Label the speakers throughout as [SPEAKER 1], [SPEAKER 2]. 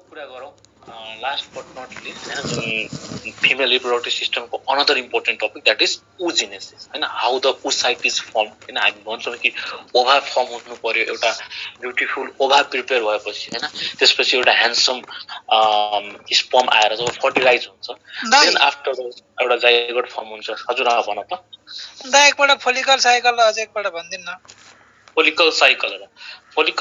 [SPEAKER 1] कुरा गरौँ last but not list हैन जुन फिमेल रिप्रोडक्टिभ सिस्टमको another important topic that is oogenesis हैन how the oocyte is form हैन हामी भन्छौँ कि ओभा फर्म हुनु पर्यो एउटा ब्युटिफुल ओभा प्रिपेयर भएपछि हैन त्यसपछि एउटा ह्यान्डसम स्पर्म आएर जब फर्टिलाइज हुन्छ देन आफ्टर एउटा जाइगोट फर्म हुन्छ हजुर भन त
[SPEAKER 2] दा एकपल्ट फोलिकल साइकल अझै एकपल्ट भनिदिनु न
[SPEAKER 1] फोलिकल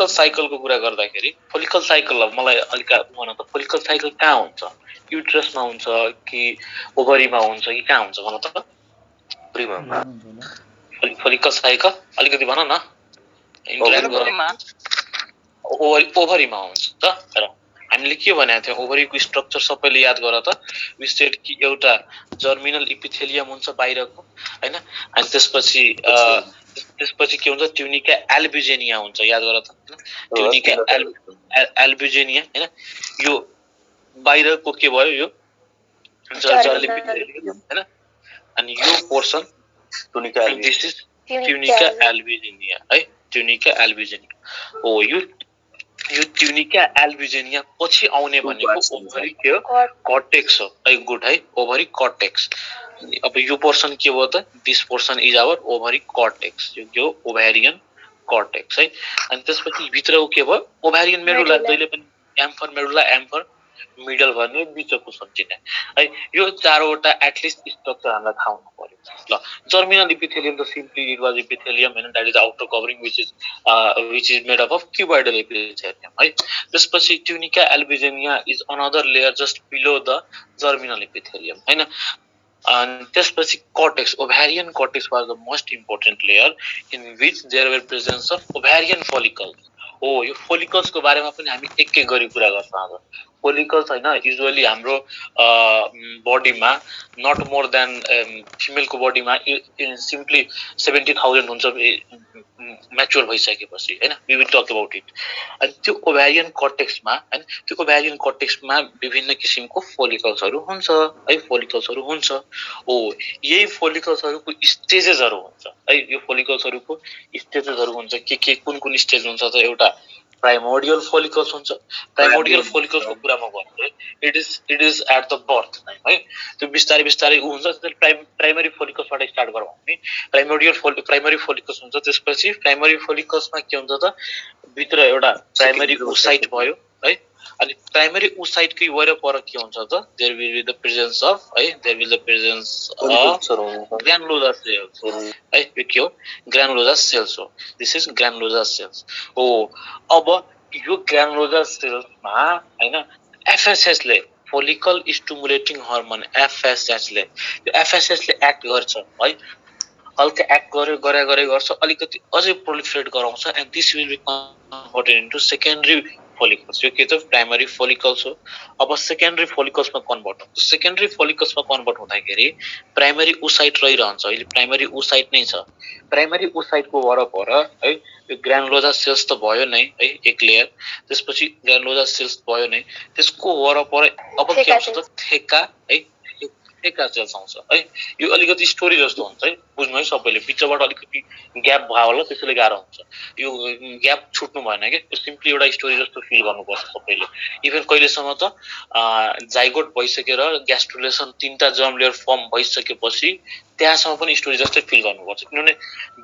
[SPEAKER 1] साइकलको कुरा गर्दाखेरि फोलिकल साइकल मलाई अलिक भन त फोलिकल साइकल कहाँ हुन्छ युट्रसमा हुन्छ कि ओभरीमा हुन्छ कि कहाँ हुन्छ भन त फोलिकल साइकल अलिकति भन न ओभरीमा हुन्छ र हामीले के भनेको थियौँ ओभरीको स्ट्रक्चर सबैले याद गर त विस्टेड कि एउटा जर्मिनल इपिथेलियम हुन्छ बाहिरको हैन अनि त्यसपछि के हुन्छ ट्युनिका एल्बुजेनिया हुन्छ याद गर त ट्युनिका एल्बुजेनिया हैन यो बाहिरको के भयो यो जर्मिनल इपिथेलियम हैन अनि यो पोर्सन ट्युनिका एल्बुजेनिया है ट्युनिका एल्बुजेनिया हो यो ट्युनिका एल्बुजेनिया पछि आउने भनेको ओभरी के हो कर्टेक्स हो है गुड है ओभरी कर्टेक्स अब यो पोर्सन के हो त this portion is our ovary cortex यो के हो ओभेरियन कर्टेक्स है अनि त्यसपछि भित्रको के भयो ओभेरियन मेडुला जहिले पनि एम्फर मेडुला एम्फर मिडल भन्ने बिचको सन्चिने है यो चारवटा एटलिस्ट स्ट्रक्चर हामीलाई थाहा हुनु पर्यो ल जर्मिनल इपिथेलियम त सिम्पली इट वाज इपिथेलियम हैन that is outer covering which is made up of cuboidal epithelium है त्यसपछि tunica albuginea is another layer just below the germinal epithelium हैन and त्यसपछि cortex ovarian cortex was the most important layer in which there were presence of ovarian follicles हो यो follicles को बारेमा पनि हामी एक गरी कुरा गर्छौं आज फोलिकल्स हैन युजुअली हाम्रो बडीमा नट मोर देन फिमेल को बडीमा सिम्पली 70000 हुन्छ म्याच्योर भइसकेपछि हैन we will talk about it अनि त्यो ओभेरियन कर्टेक्समा हैन त्यो ओभेरियन कर्टेक्समा विभिन्न किसिमको फोलिकल्सहरु हुन्छ है फोलिकल्सहरु हुन्छ ओ यही फोलिकल्सहरुको स्टेजेसहरु हुन्छ है यो फोलिकल्सहरुको स्टेजेसहरु हुन्छ के कुन स्टेज हुन्छ त एउटा प्राइमोर्डियल फोलिकल्स हुन्छ प्राइमोर्डियल फोलिकल्सको कुरामा भन्नु it is at the birth है त्यो बिस्तारै हुन्छ त्यसले प्राइमरी फोलिकल्सबाट स्टार्ट गरौँ हामी प्राइमरी फोलिकल्स हुन्छ त्यसपछि प्राइमरी फोलिकल्समा के हुन्छ त भित्र एउटा प्राइमरी ओसाइट भयो है अनि प्राइमरी ओसाइटकै वरपर के हुन्छ त there will be the presence of है there will the presence of granulosa cells है यो के हो ग्रानुलोसा सेल्स हो दिस इज ग्रानुलोसा सेल्स हो अब यो ग्रानुलोसा सेल्समा हैन एफएसएस ले फोलिकल स्टिमुलेटिङ हार्मोन एफएसएस ले यो एफएसएस ले एक्ट गर्छ है हल्का एक्ट गरे गर्छ अलिकति अझै प्रोलिफरेट गराउँछ and this will be converted into secondary follicles यो के त प्राइमरी फोलिकल्स हो अब सेकेन्डरी फोलिकल्समा कन्भर्ट हुन्छ सेकेन्डरी फोलिकल्समा कन्भर्ट हुँदाखेरि प्राइमरी ओसाइट रहिरहन्छ अहिले प्राइमरी ओसाइट नै छ प्राइमरी ओसाइटको वरपर है यो ग्रानुलोसा सेल्स त भयो नै है एक लेयर त्यसपछि ग्रानुलोसा सेल्स भयो नै त्यसको वरपर अब के हुन्छ त थेका है थेका सेल्स आउँछ है यो अलिकति स्टोरी जस्तो हुन्छ है बुझ्नु है सबैले पिक्चरबाट अलिकति ग्याप भयो होला त्यसैले गाह्रो हुन्छ यो ग्याप छुट्नु भएन के यो सिम्पली एउटा स्टोरी जस्तो फिल गर्नुपर्छ सबैले इभन कहिलेसम्म त जाइगोट भइसकेर ग्यास्ट्रुलेसन तीनटा जर्म लेयर फर्म भइसकेपछि त्यहाँसम्म पनि स्टोरी जस्तै फिल गर्नुपर्छ किनभने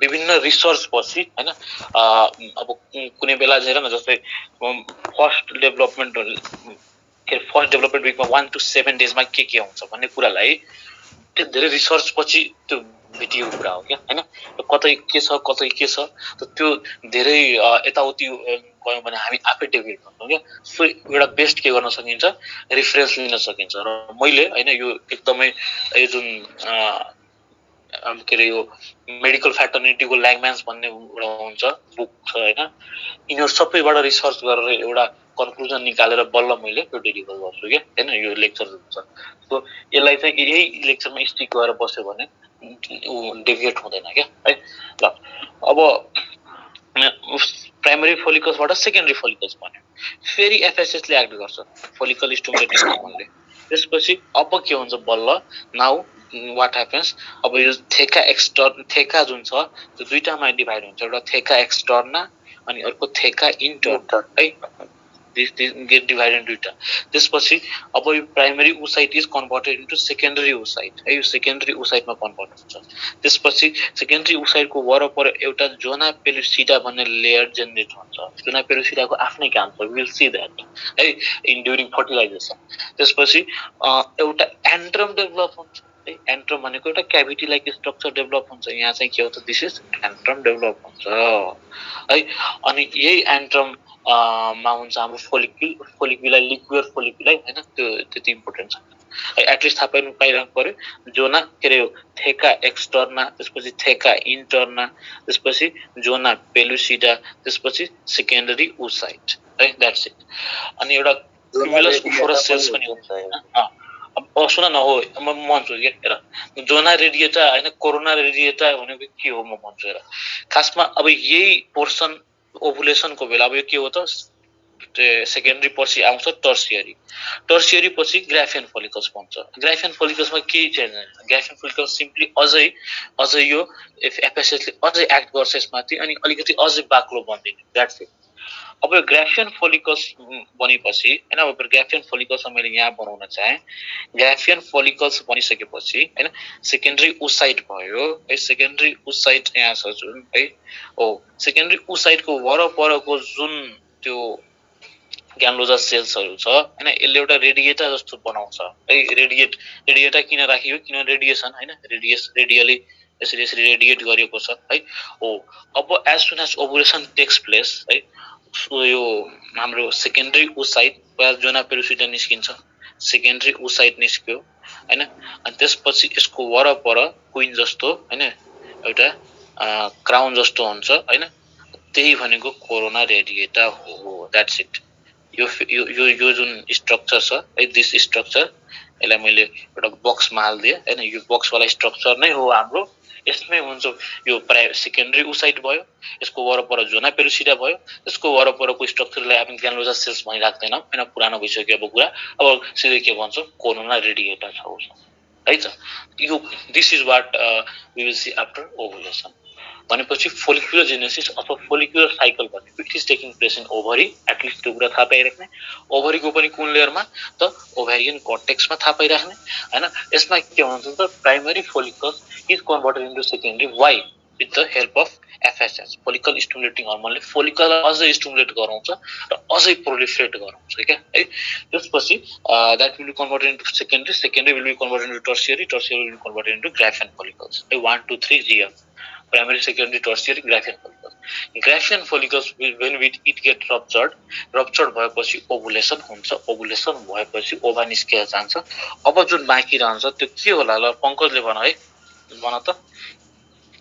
[SPEAKER 1] विभिन्न रिसर्च पछि हैन अब कुनै बेला हेर न जस्तै फर्स्ट डेभलपमेन्ट विकमा 1 to 7 डेजमा के हुन्छ भन्ने कुरालाई त्यो धेरै रिसर्च पछि त्यो भेटिएको कुरा हो क्या हैन कतै के छ त त्यो धेरै यताउति गयो भने हामी आफै डेभलप गर्छौं क्या सो एउटा बेस्ट के गर्न सकिन्छ रेफरेन्स लिन सकिन्छ र मैले हैन यो एकदमै यो जुन के रे यो मेडिकल फ्याटर्निटीको ल्याङ्ग्वेज भन्ने एउटा हुन्छ बुक छ हैन यिनीहरु सबैबाट रिसर्च गरेर एउटा कन्क्लुजन निकालेर बल्ल मैले यो डेलिभर गर्छु के हैन यो लेक्चर हुन्छ सो यसलाई चाहिँ यही लेक्चरमा स्टिक गरेर बस्यो भने डेभिएट हुँदैन के है ल अब प्राइमरी फोलिकल्सबाट सेकेन्डरी फोलिकल्स भन्यो फेरि एफएसएस ले एक्ट गर्छ फोलिकल स्टिमुलेटिङ हार्मोनले त्यसपछि अब के हुन्छ बल्ल नाउ व्हाट ह्यापन्स अब यो थेका जुन छ त्यो दुईटामा डिभाइड हुन्छ एउटा थेका एक्सटर्ना अनि अर्को थेका इन्टर्ना है दिस गेट डिभाइडेड इन दुईटा त्यसपछि अब यो primary oocyte is converted into secondary oocyte है यो सेकेन्डरी ओसाइटमा कन्भर्ट हुन्छ त्यसपछि सेकेन्डरी ओसाइटको वरपर एउटा जोना पेलुसिडा भन्ने लेयर जेनेरेट हुन्छ जोना पेलुसिडाको आफ्नै काम छ विल सी दैट है इन ड्युरिङ फर्टिलाइजेसन त्यसपछि एउटा एन्ड्रम डेभलप हुन्छ है एन्ड्रम भनेको एउटा क्याभिटी लाइक स्ट्रक्चर डेभलप हुन्छ यहाँ चाहिँ के हो त दिस इज एन्ड्रम डेभलप हुन्छ है अनि यही एन्ड्रम मा हुन्छ हाम्रो फोलिक्युलाई लिक्विड फोलिक्युलाई हैन त्यो त्यति इम्पोर्टेन्ट छ एटलिस्ट थाहा पाइराख्नु पर्यो जोना के रे थेका एक्सटर्ना त्यसपछि थेका इन्टर्ना त्यसपछि जोना पेलुसिडा त्यसपछि सेकेन्डरी ओसाइट है दैट्स इट अनि एउटा क्युमुलस फोरस सेल्स पनि हुन्छ हैन सुन न हो म भन्छु के हेर जोना रेडिएटा हैन कोरोना रेडिएटा भनेको के हो म भन्छु हेर खासमा अब यही पोर्सन ओभुलेसनको बेला अब यो के हो त सेकेन्डरी पछि आउँछ टर्सियरी पछि ग्राफियन फोलिकल्स भन्छ ग्राफियन फोलिकल्समा केही चेन्ज छैन ग्राफियन फोलिकल्स सिम्पली अझै यो एफएसएस ले अझै एक्ट गर्छ यसमाथि अनि अलिकति अझै बाक्लो बन्दिन्छ दैट्स इट अब यो ग्राफियन फोलिकल्स बनेपछि हैन अब ग्राफियन फोलिकल्स मैले यहाँ बनाउन चाहे ग्राफियन फोलिकल्स बनिसकेपछि हैन सेकेन्डरी ओसाइट भयो है सेकेन्डरी ओसाइट यहाँ छ जुन है ओ सेकेन्डरी ओसाइटको वरपरको जुन त्यो ग्यानुलोसा सेल्सहरु छ हैन यसले एउटा रेडिएटा जस्तो बनाउँछ है रेडिएटा किन राखियो किन रेडिएसन हैन रेडियली यसरी रेडिएट गरिएको छ है ओ अब as soon as ovulation takes place है यो हाम्रो सेकेन्डरी ओसाइट वा जोना पेलुसिडा निस्किन्छ सेकेन्डरी ओसाइट निस्क्यो हैन अनि त्यसपछि यसको वरपर क्वीन जस्तो हैन एउटा क्राउन जस्तो हुन्छ हैन त्यही भनेको कोरोना रेडिएटा हो दैट्स इट यो जुन स्ट्रक्चर छ है दिस स्ट्रक्चर यसलाई मैले एउटा बक्समा हाल्दिए हैन यो बक्स वाला स्ट्रक्चर नै हो हाम्रो यसमै हुन्छ यो सेकेन्डरी ओसाइट भयो यसको वरपर जोना पेलुसिडा भयो यसको वरपरको स्ट्रक्चरलाई हामी ग्यानुलोसा सेल्स भनि राख्दैनौं हैन पुरानो भइसक्यो अब कुरा अब सिधै के भन्छ कोरोना रेडिएटा छ है त यो this is what we will see after ovulation भनेपछि फोलिकुलर जेनेसिस अथवा फोलिकुलर साइकल भनेको it is taking place in ovary at least त्यो कुरा थाहा पाइराख्ने ओभरीको पनि कुन लेयरमा त ओभेरियन कर्टेक्समा थाहा पाइराख्ने हैन यसमा के भन्छ त primary follicles is converted into secondary why with the help of FSS follicle stimulating हर्मोनले फोलिकल अझै स्टिमुलेट गराउँछ र अझै प्रोलिफरेट गराउँछ क्या है त्यसपछि that will be converted into secondary will be converted into tertiary will be converted into graafian follicles 1 2 3 GF primary secondary tertiary graphian follicles when it get ruptured भएपछि ओभुलेसन हुन्छ ओभुलेसन भएपछि ओभा निस्केर जान्छ अब जुन बाँकी रहन्छ त्यो के होला ल पंकजले भन है भन त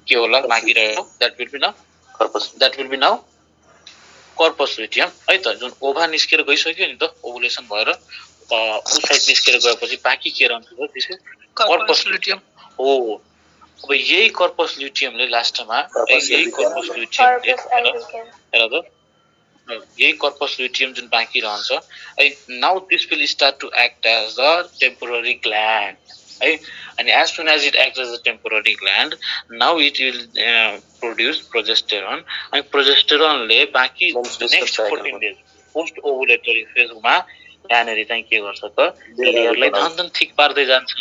[SPEAKER 1] के होला बाँकी रहेको that will be now corpus luteum है त जुन ओभा निस्केर गइसक्यो नि त ओभुलेसन भएर ओसाइट निस्केर गएपछि बाँकी के रहन्छ त त्यसै corpus luteum हो अब यही कर्पस ल्युटियमले लास्टमा यही कर्पस ल्युटियमले हेर त यही कर्पस ल्युटियम जुन बाँकी रहन्छ है now this will start to act as the temporary gland है अनि as soon as it act as a temporary gland now it will produce progesterone अनि प्रोजेस्टेरोनले बाँकी नेक्स्ट 14 डेज पोस्ट ओभुलेटरी फेजमा यहाँनेरि चाहिँ के गर्छ त लेयरलाई धन थिक पार्दै जान्छ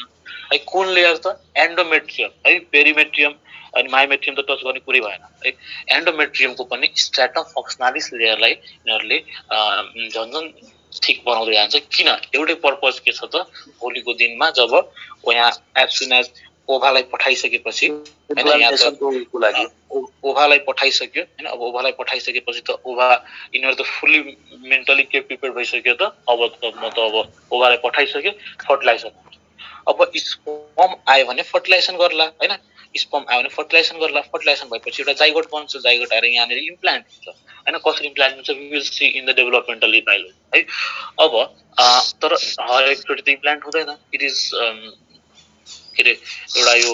[SPEAKER 1] है कुन लेयर त एन्डोमेट्रियम है पेरिमेट्रियम अनि मायोमेट्रियम त टच गर्ने कुरै भएन है एन्डोमेट्रियमको पनि स्ट्राटम फक्सनालिस लेयरलाई यिनीहरुले झन्झन ठीक बनाउँदै जान्छ किन एउटै पर्पज के छ त भोलिको दिनमा जब यहाँ एज सुन एज ओभालाई पठाइसकेपछि हैन यहाँ लागि ओभालाई पठाइसक्यो हैन अब ओभालाई पठाइसकेपछि त ओभा यिनीहरु त फुल्ली मेन्टली प्रिपेयर्ड भइसक्यो त अब ओभालाई पठाइसक्यो फर्टिलाइजर अब स्पर्म आयो भने फर्टिलाइजेसन गर्ला हैन स्पर्म आयो भने फर्टिलाइजेसन भएपछि एउटा जाइगोट बन्छ जाइगोट आएर यहाँनेर इम्प्लान्ट हुन्छ हैन कसरी इम्प्लान्ट हुन्छ we will see in the developmental biology है अब तर हरेक चोटि त इम्प्लान्ट हुँदैन इट इज के रे एउटा यो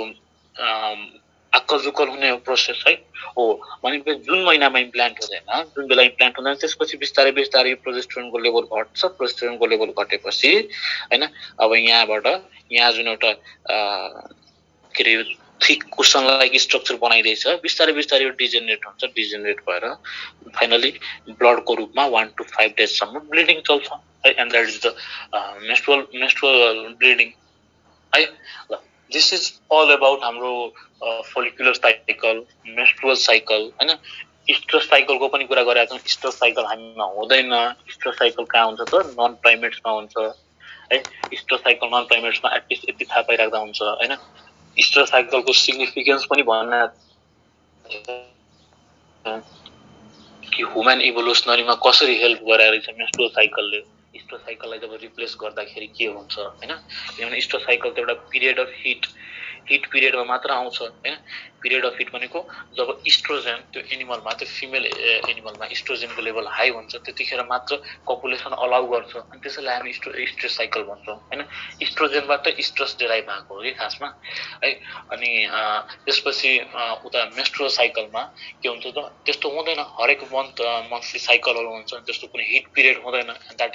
[SPEAKER 1] आकलजुकल हुने प्रोसेस है हो भनेपछि जुन महिनामा इम्प्लान्ट हुँदैन जुन बेला इम्प्लान्ट हुँदैन त्यसपछि बिस्तारै प्रोजेस्टेरोनको लेभल घट्छ प्रोजेस्टेरोनको लेभल घटेपछि हैन अब यहाँ जुन एउटा के रे थिक कुसन लाइक स्ट्रक्चर बनाइदिएछ बिस्तारै बिस्तारै यो डिजेनरेट हुन्छ डिजेनरेट भएर फाइनली ब्लडको रूपमा 1 to 5 days सम्म ब्लिडिङ चल्छ है and that is the menstrual bleeding है ल दिस इज अल अबाउट हाम्रो फोलिकुलर साइकल मेन्स्ट्रुअल साइकल हैन स्ट्रेस साइकलको पनि कुरा गरेका छौँ स्ट्रेस साइकल हामीमा हुँदैन स्ट्रेस साइकल कहाँ हुन्छ त नन प्राइमेट्समा हुन्छ है स्ट्रेस साइकल नन प्राइमेट्समा एटलिस्ट यति थाहा पाइराख्दा हुन्छ हैन स्ट्रेस साइकलको सिग्निफिकेन्स पनि भन्न कि ह्युमन इभोल्युसनरीमा कसरी हेल्प गरेको रहेछ मेन्स्ट्रुअल साइकलले स्ट्रेस साइकललाई जब रिप्लेस गर्दाखेरि के हुन्छ हैन किनभने स्ट्रेस साइकल त एउटा पिरियड अफ हिट पिरियडमा मात्र आउँछ हैन पिरियड अफ हिट भनेको जब इस्ट्रोजन त्यो एनिमलमा त्यो फिमेल एनिमलमा इस्ट्रोजनको लेभल हाई हुन्छ त्यतिखेर मात्र पपुलेसन अलाउ गर्छ अनि त्यसैले हामी स्ट्रेस साइकल भन्छौँ हैन इस्ट्रोजनबाट स्ट्रेस डेराइभ भएको हो कि खासमा है अनि त्यसपछि उता मेन्स्ट्रुअल साइकलमा के हुन्छ त त्यस्तो हुँदैन हरेक मन्थली साइकलहरू हुन्छ त्यस्तो कुनै हिट पिरियड हुँदैन द्याट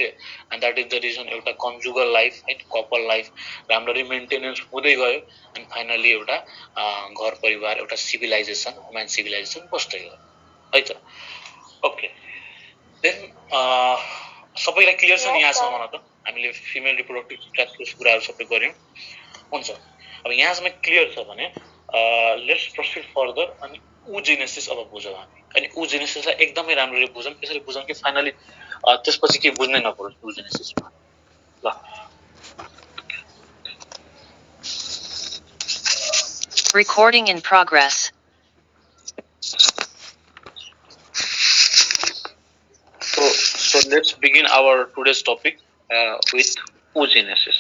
[SPEAKER 1] इज द रिजन एउटा कन्जुगल लाइफ है कपल लाइफ राम्ररी मेन्टेनेन्स हुँदै गयो अनि फाइनली एउटा घर परिवार एउटा सिभिलाइजेसन ह्युमन सिभिलाइजेसन बस्दै गयो है त ओके देन सबैलाई क्लियर छ नि यहाँसम्म त हामीले फिमेल रिप्रोडक्टिभ स्ट्याटसको कुराहरू सबै गर्यौँ हुन्छ अब यहाँसम्म क्लियर छ भने लेट्स प्रोसिड फर्दर अनि ऊजेनेसिस अब बुझौँ हामी अनि ऊजेनेसिसलाई एकदमै राम्ररी बुझौँ त्यसरी बुझौँ कि फाइनली त्यसपछि के बुझ्नै नपरोस् ऊजेनेसिसमा ल
[SPEAKER 3] Recording in progress.
[SPEAKER 1] So let's begin our today's topic with oogenesis.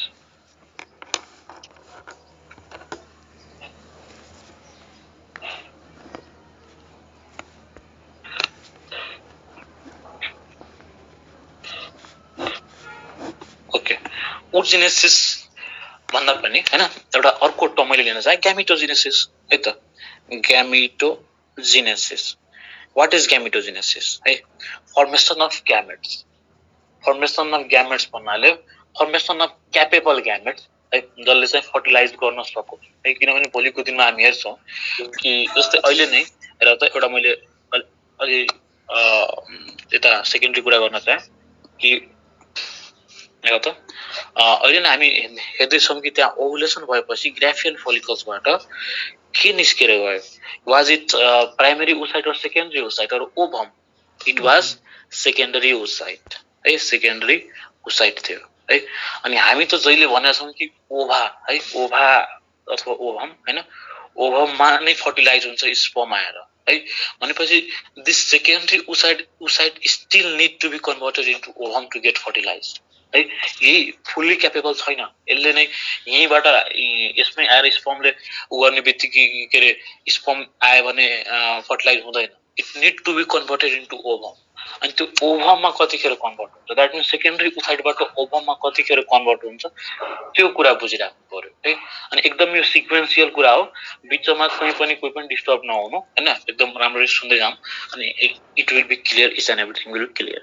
[SPEAKER 1] Okay, oogenesis भन्दा पनि हैन एउटा अर्को टर्म मैले लिन चाहे ग्यामिटोजेनेसिस है त ग्यामिटोजेनेसिस व्हाट इज ग्यामिटोजेनेसिस है फर्मेसन अफ ग्यामेट्स भन्नाले फर्मेसन अफ क्यापेबल ग्यामेट्स है जसले चाहिँ फर्टिलाइज गर्न सकोस् है किनभने भोलिको दिनमा हामी हेर्छौँ कि जस्तै अहिले नै हेर त एउटा मैले अलि यता सेकेन्डरी कुरा गर्न चाहे कि हेर त अहिले नै हामी हेर्दैछौँ कि त्यहाँ ओभुलेसन भएपछि ग्राफियन फोलिकल्सबाट के निस्केर गयो वाज इट प्राइमरी ओसाइट और सेकेन्डरी ओसाइट और ovum it was secondary oocyte है सेकेन्डरी ओसाइट थियो है अनि हामी त जहिले भनेका छौँ कि ओभा है ओभा अथवा ओभम हैन ओभममा नै फर्टिलाइज हुन्छ स्पर्म आएर है भनेपछि this secondary oocyte still need to be converted into ovum to get fertilize है यही फुल्ली क्यापेबल छैन यसले नै यहीँबाट यसमै आएर स्पर्मले उ गर्ने बित्तिकै के अरे स्पर्म आयो भने फर्टिलाइज हुँदैन it need to be converted into ovum अनि त्यो ओभममा कतिखेर कन्भर्ट हुन्छ द्याट मिन्स सेकेन्डरी ओसाइटबाट ओभममा कतिखेर कन्भर्ट हुन्छ त्यो कुरा बुझिराख्नु पर्यो है अनि एकदम यो सिक्वेन्सियल कुरा हो बिचमा कोही पनि डिस्टर्ब नहुनु हैन एकदम राम्ररी सुन्दै जाऊँ अनि it will be clear each and everything will be clear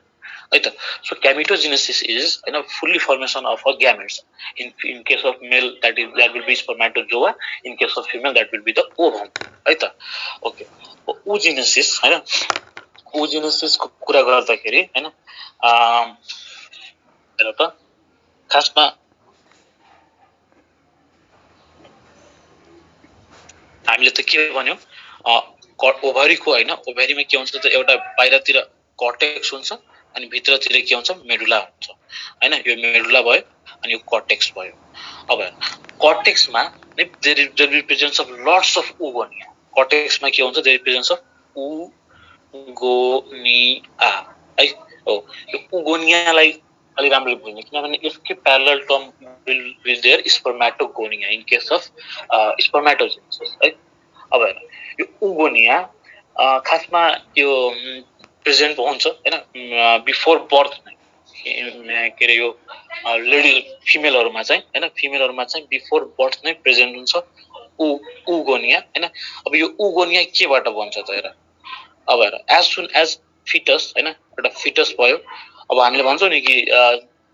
[SPEAKER 1] है त सो ग्यामिटोजेनेसिस इज हैन fully formation of a gametes in case of male that will be spermatozoa in case of female that will be the ovum है त okay oogenesis हैन oogenesis को कुरा गर्दाखेरि हैन हेर त खासमा हामीले त के भन्यौ ओभरीको हैन ओभरीमा के हुन्छ त एउटा बाहिरतिर कर्टेक्स हुन्छ अनि भित्रतिर के हुन्छ मेडुला हुन्छ हैन यो मेडुला भयो अनि यो कर्टेक्स भयो अब कर्टेक्समा there will presence of lots of oogonia कर्टेक्समा के हुन्छ देयर प्रेजेन्स अफ ओगोनिया है हो यो ओगोनियालाई अलि राम्रो बुझ्नु किनभने यसकै parallel term will there spermatogonia in case of spermatogenesis है अब यो ओगोनिया खासमा यो प्रेजेन्ट हुन्छ हैन बिफोर बर्थ नै के रे यो लेडी फिमेलहरुमा चाहिँ बिफोर बर्थ नै प्रेजेन्ट हुन्छ ओगोनिया हैन अब यो ओगोनिया केबाट बन्छ त हेर अब हेर एज सुन एज फिटस हैन एउटा फिटस भयो अब हामीले भन्छौं नि कि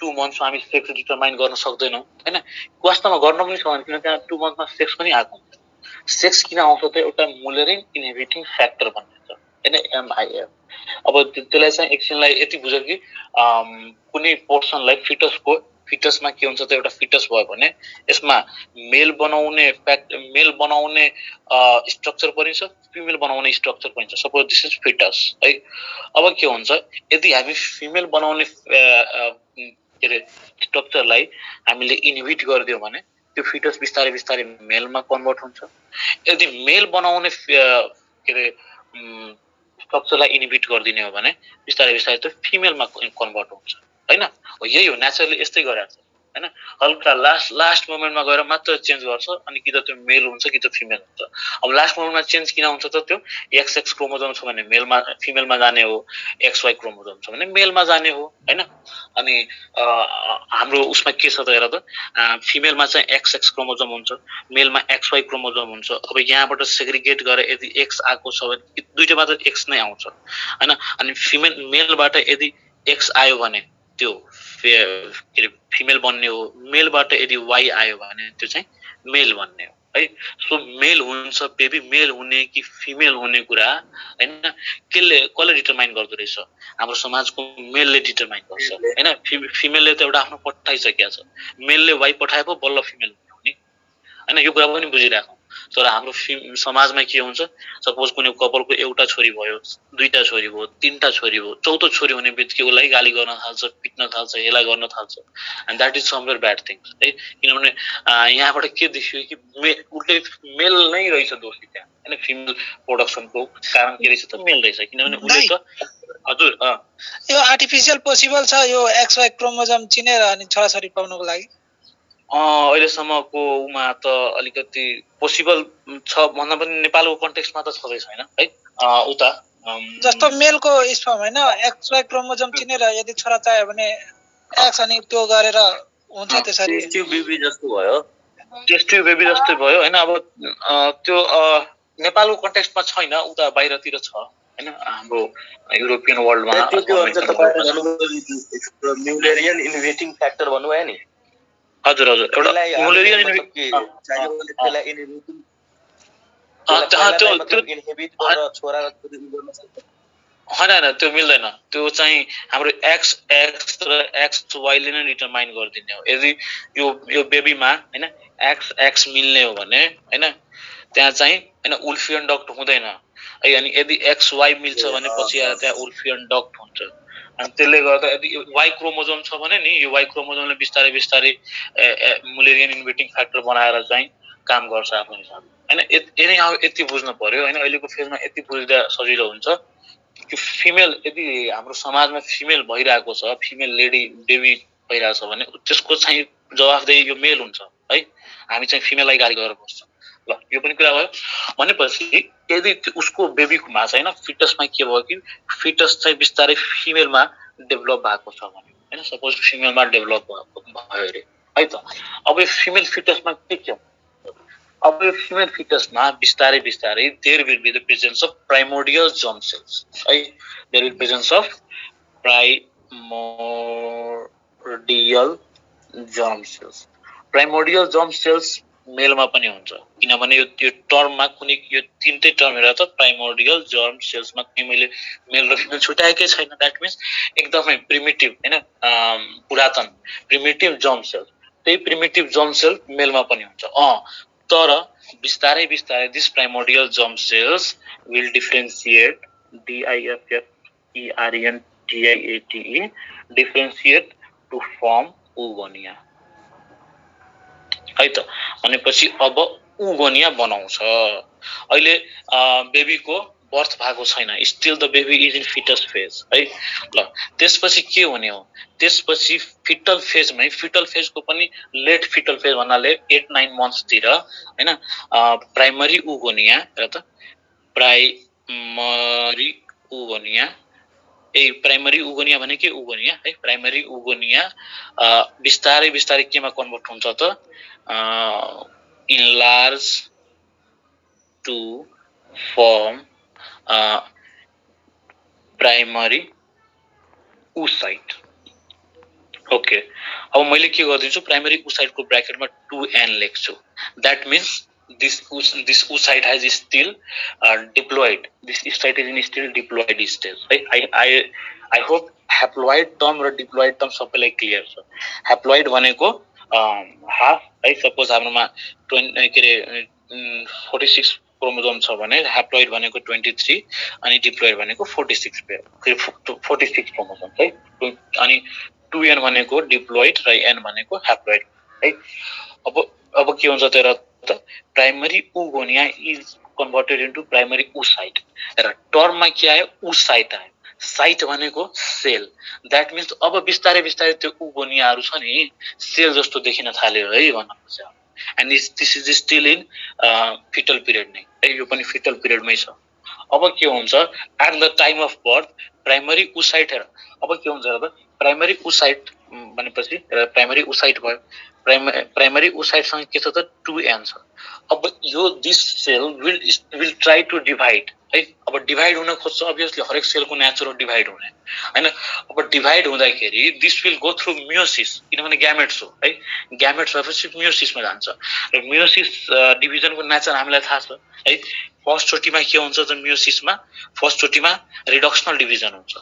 [SPEAKER 1] 2 मन्थ्समा हामी सेक्स डिटरमाइन गर्न सक्दैनौं हैन वास्तवमा गर्न पनि सक्दैन किन त्यहाँ 2 मन्थमा सेक्स पनि आएको हुन्छ सेक्स किन आउँछ त एउटा मुलरिन इनहिबिटिङ फ्याक्टर भन्ने छ हैन एमआइएफ अब त्यसलाई चाहिँ एकछिनलाई यति बुझ कि कुनै पोर्सनलाई फिटसमा के हुन्छ त एउटा फिटस भयो भने यसमा मेल बनाउने स्ट्रक्चर पनि छ फिमेल बनाउने स्ट्रक्चर पनि छ सपोज दिस इज फिटस है अब के हुन्छ यदि हामी फिमेल बनाउने के रे स्ट्रक्चरलाई हामीले इनहिबिट गरिदियो भने त्यो फिटस बिस्तारै बिस्तारै मेलमा कन्भर्ट हुन्छ यदि मेल बनाउने के रे स्ट्रक्चरलाई इनहिबिट गरिदिने हो भने बिस्तारै बिस्तारै त्यो फिमेलमा कन्भर्ट हुन्छ हैन यही हो नेचरली यस्तै गरेछ हैन हल्का लास्ट मोमेन्टमा गएर मात्र चेन्ज गर्छ अनि कि त त्यो मेल हुन्छ कि त फिमेल हुन्छ अब लास्ट मोमेन्टमा चेन्ज किन हुन्छ त त्यो XX क्रोमोजोम छ भने मेलमा फिमेलमा जाने हो XY क्रोमोजोम छ भने मेलमा जाने हो हैन अनि हाम्रो उसमा के छ त हेर त फिमेलमा चाहिँ XX क्रोमोजोम हुन्छ मेलमा XY क्रोमोजोम हुन्छ अब यहाँबाट सेग्रिगेट गरेर यदि X आको छ भने दुईटैमा त X नै आउँछ हैन अनि मेलबाट यदि X आयो भने त्यो फिमेल बन्ने हो मेलबाट यदि Y आयो भने त्यो चाहिँ मेल बन्ने हो है सो मेल हुन्छ बेबी मेल हुने कि फिमेल हुने कुरा हैन कसले डिटरमाइन गर्दो रहेछ हाम्रो समाजको मेलले डिटरमाइन गर्छ हैन फिमेलले त एउटा आफ्नो पठाइसकेको छ मेलले Y पठाए पो बल्ल फिमेल हुने हैन यो कुरा पनि बुझिराखौं तर हाम्रो समाजमा के हुन्छ सपोज कुनै कपलको एउटा छोरी भयो दुईटा छोरी भयो तीनटा छोरी भयो चौथो छोरी हुने बित्तिकै उलाई गाली गर्न थाल्छ पिट्न थाल्छ हेला गर्न थाल्छ and that is somewhere bad thing है किनभने यहाँबाट के देखियो कि उल्टै मेल नै रहेछ दोषी त्यहाँ हैन फिमेल प्रोडक्सनको कारण के रहेछ त मेल रहेछ किनभने उले त हजुर
[SPEAKER 2] यो आर्टिफिशियल पोसिबल छ यो XY क्रोमोजोम चिनेर अनि छोराछोरी पाउनको लागि
[SPEAKER 1] अहिलेसम्मको उमा त अलिकति पोसिबल छ भन्दा पनि नेपालको कन्टेक्स्टमा त छँदै छैन है उता
[SPEAKER 2] जस्तो मेलको स्पर्म हैन XY क्रोमोजोम चिनेर यदि छोरा चाह्यो भने X अनि त्यो गरेर हुन्छ त्यसरी
[SPEAKER 4] टेस्ट ट्युब बेबी जस्तो भयो
[SPEAKER 1] हैन अब त्यो नेपालको कन्टेक्स्टमा छैन उता बाहिरतिर छ हैन हाम्रो युरोपियन वर्ल्डमा
[SPEAKER 4] त्यो हुन्छ तपाईले म्युलेरियन इनहिबिटिङ फ्याक्टर भन्नुभयो नि
[SPEAKER 1] हजुर एउटा म्युलेरियन
[SPEAKER 4] इनहिबिट गरेर छोरा
[SPEAKER 1] हैन त्यो मिल्दैन त्यो चाहिँ हाम्रो एक्स र XY ले नै डिटरमाइन गर्दिने हो यदि यो बेबीमा हैन एक्स मिल्ने हो भने हैन त्यहाँ चाहिँ हैन उल्फियन डक्ट हुँदैन है अनि यदि XY मिल्छ भने पछि आएर त्यहाँ उल्फियन डक्ट हुन्छ अनि त्यसले गर्दा यदि Y क्रोमोजोम छ भने नि यो Y क्रोमोजोमले बिस्तारै बिस्तारै म्युलेरियन इनहिबिटिङ फ्याक्टर बनाएर चाहिँ काम गर्छ आफ्नो हिसाबले हैन यति बुझ्नु पर्यो हैन अहिलेको फेजमा यति बुझ्दा सजिलो हुन्छ कि फिमेल यदि हाम्रो समाजमा फिमेल भइरहेको छ फिमेल लेडी बेबी भइरहेको छ भने त्यसको चाहिँ जवाफदेही यो मेल हुन्छ है हामी चाहिँ फिमेललाई गाली गरेर बस्छ ल यो पनि कुरा भयो भनेपछि यदि उसको बेबीमा चाहिँ हैन फिटसमा के भयो कि फिटस चाहिँ बिस्तारै फिमेलमा डेभलप भएको छ भने हैन सपोज फिमेलमा डेभलप भयो रे है त अब यो फिमेल फिटसमा के हो अब यो फिमेल फिटसमा बिस्तारै बिस्तारै there will be the presence of primordial germ cells है there will presence of primordial germ cells मेलमा पनि हुन्छ किनभने यो टर्ममा कुनै यो तीनटै टर्म हेरेर त प्राइमोर्डियल जर्म सेल्समा कुनै मैले मेल र फिमेल छुट्याएकै छैन दैट मिन्स एकदमै प्रिमिटिभ हैन पुरातन प्रिमिटिभ जर्म सेल त्यही प्रिमिटिभ जर्म सेल मेलमा पनि हुन्छ तर बिस्तारै बिस्तारै this primordial germ cells will differentiate DIFFERENTIATE differentiate to form oogonia है त भनेपछि अब ओगोनिया बनाउँछ अहिले बेबीको बर्थ भएको छैन still the baby is in foetus phase है ल त्यसपछि के हुने हो त्यसपछि फिटल फेजको पनि लेट फिटल फेज भन्नाले 8-9 मन्थ्स तिर हैन प्राइमरी ओगोनिया र त प्राइमरी ओगोनिया भने के ओगोनिया है प्राइमरी ओगोनिया बिस्तारै बिस्तारै केमा कन्भर्ट हुन्छ त enlarge to form primary oocyte okay अब मैले के गर्दिन्छु प्राइमरी oocyte को ब्र्याकेटमा 2n लेख्छु that means this oocyte has still diploid. This oocyte is still diploid stage, right? I hope haploid term र diploid term सबैलाई क्लियर छ. Haploid भनेको half है, सपोज हाम्रोमा 46 क्रोमोजोम छ भने ह्याप्लोइड भनेको 23 अनि डिप्लोइड भनेको 46 पेयर 46 क्रोमोजोम है. अनि 2n भनेको डिप्लोइड र n भनेको ह्याप्लोइड है. अब के हुन्छ त primary oogonia is converted into primary oocyte र टर्ममा के आयो oocyte आयो. साइट भनेको सेल. दैट मिन्स अब बिस्तारै बिस्तारै त्यो oogonia छ नि सेल जस्तो देखिन थाल्यो है भन्न खोज्छ. And this is still in foetal period नै है, यो पनि फिटल पिरियडमै छ. अब के हुन्छ at the time of birth primary oocyte हेर. अब के हुन्छ त प्राइमरी oocyte भनेपछि प्राइमरी oocyte भयो. प्राइमरी oocyte सँग के छ त 2n छ. अब यो this cell will try to divide है. अब डिभाइड हुन खोज्छ अभियसली हरेक सेलको नेचुरल डिभाइड हुने हैन. अब डिभाइड हुँदाखेरि this will go through meiosis किनभने ग्यामेट्स हो है. ग्यामेट्स भएपछि मियोसिसमा जान्छ र मियोसिस डिभिजनको नेचर हामीलाई थाहा छ है. फर्स्ट चोटीमा के हुन्छ त मियोसिसमा फर्स्ट चोटीमा रिडक्सनल डिभिजन हुन्छ.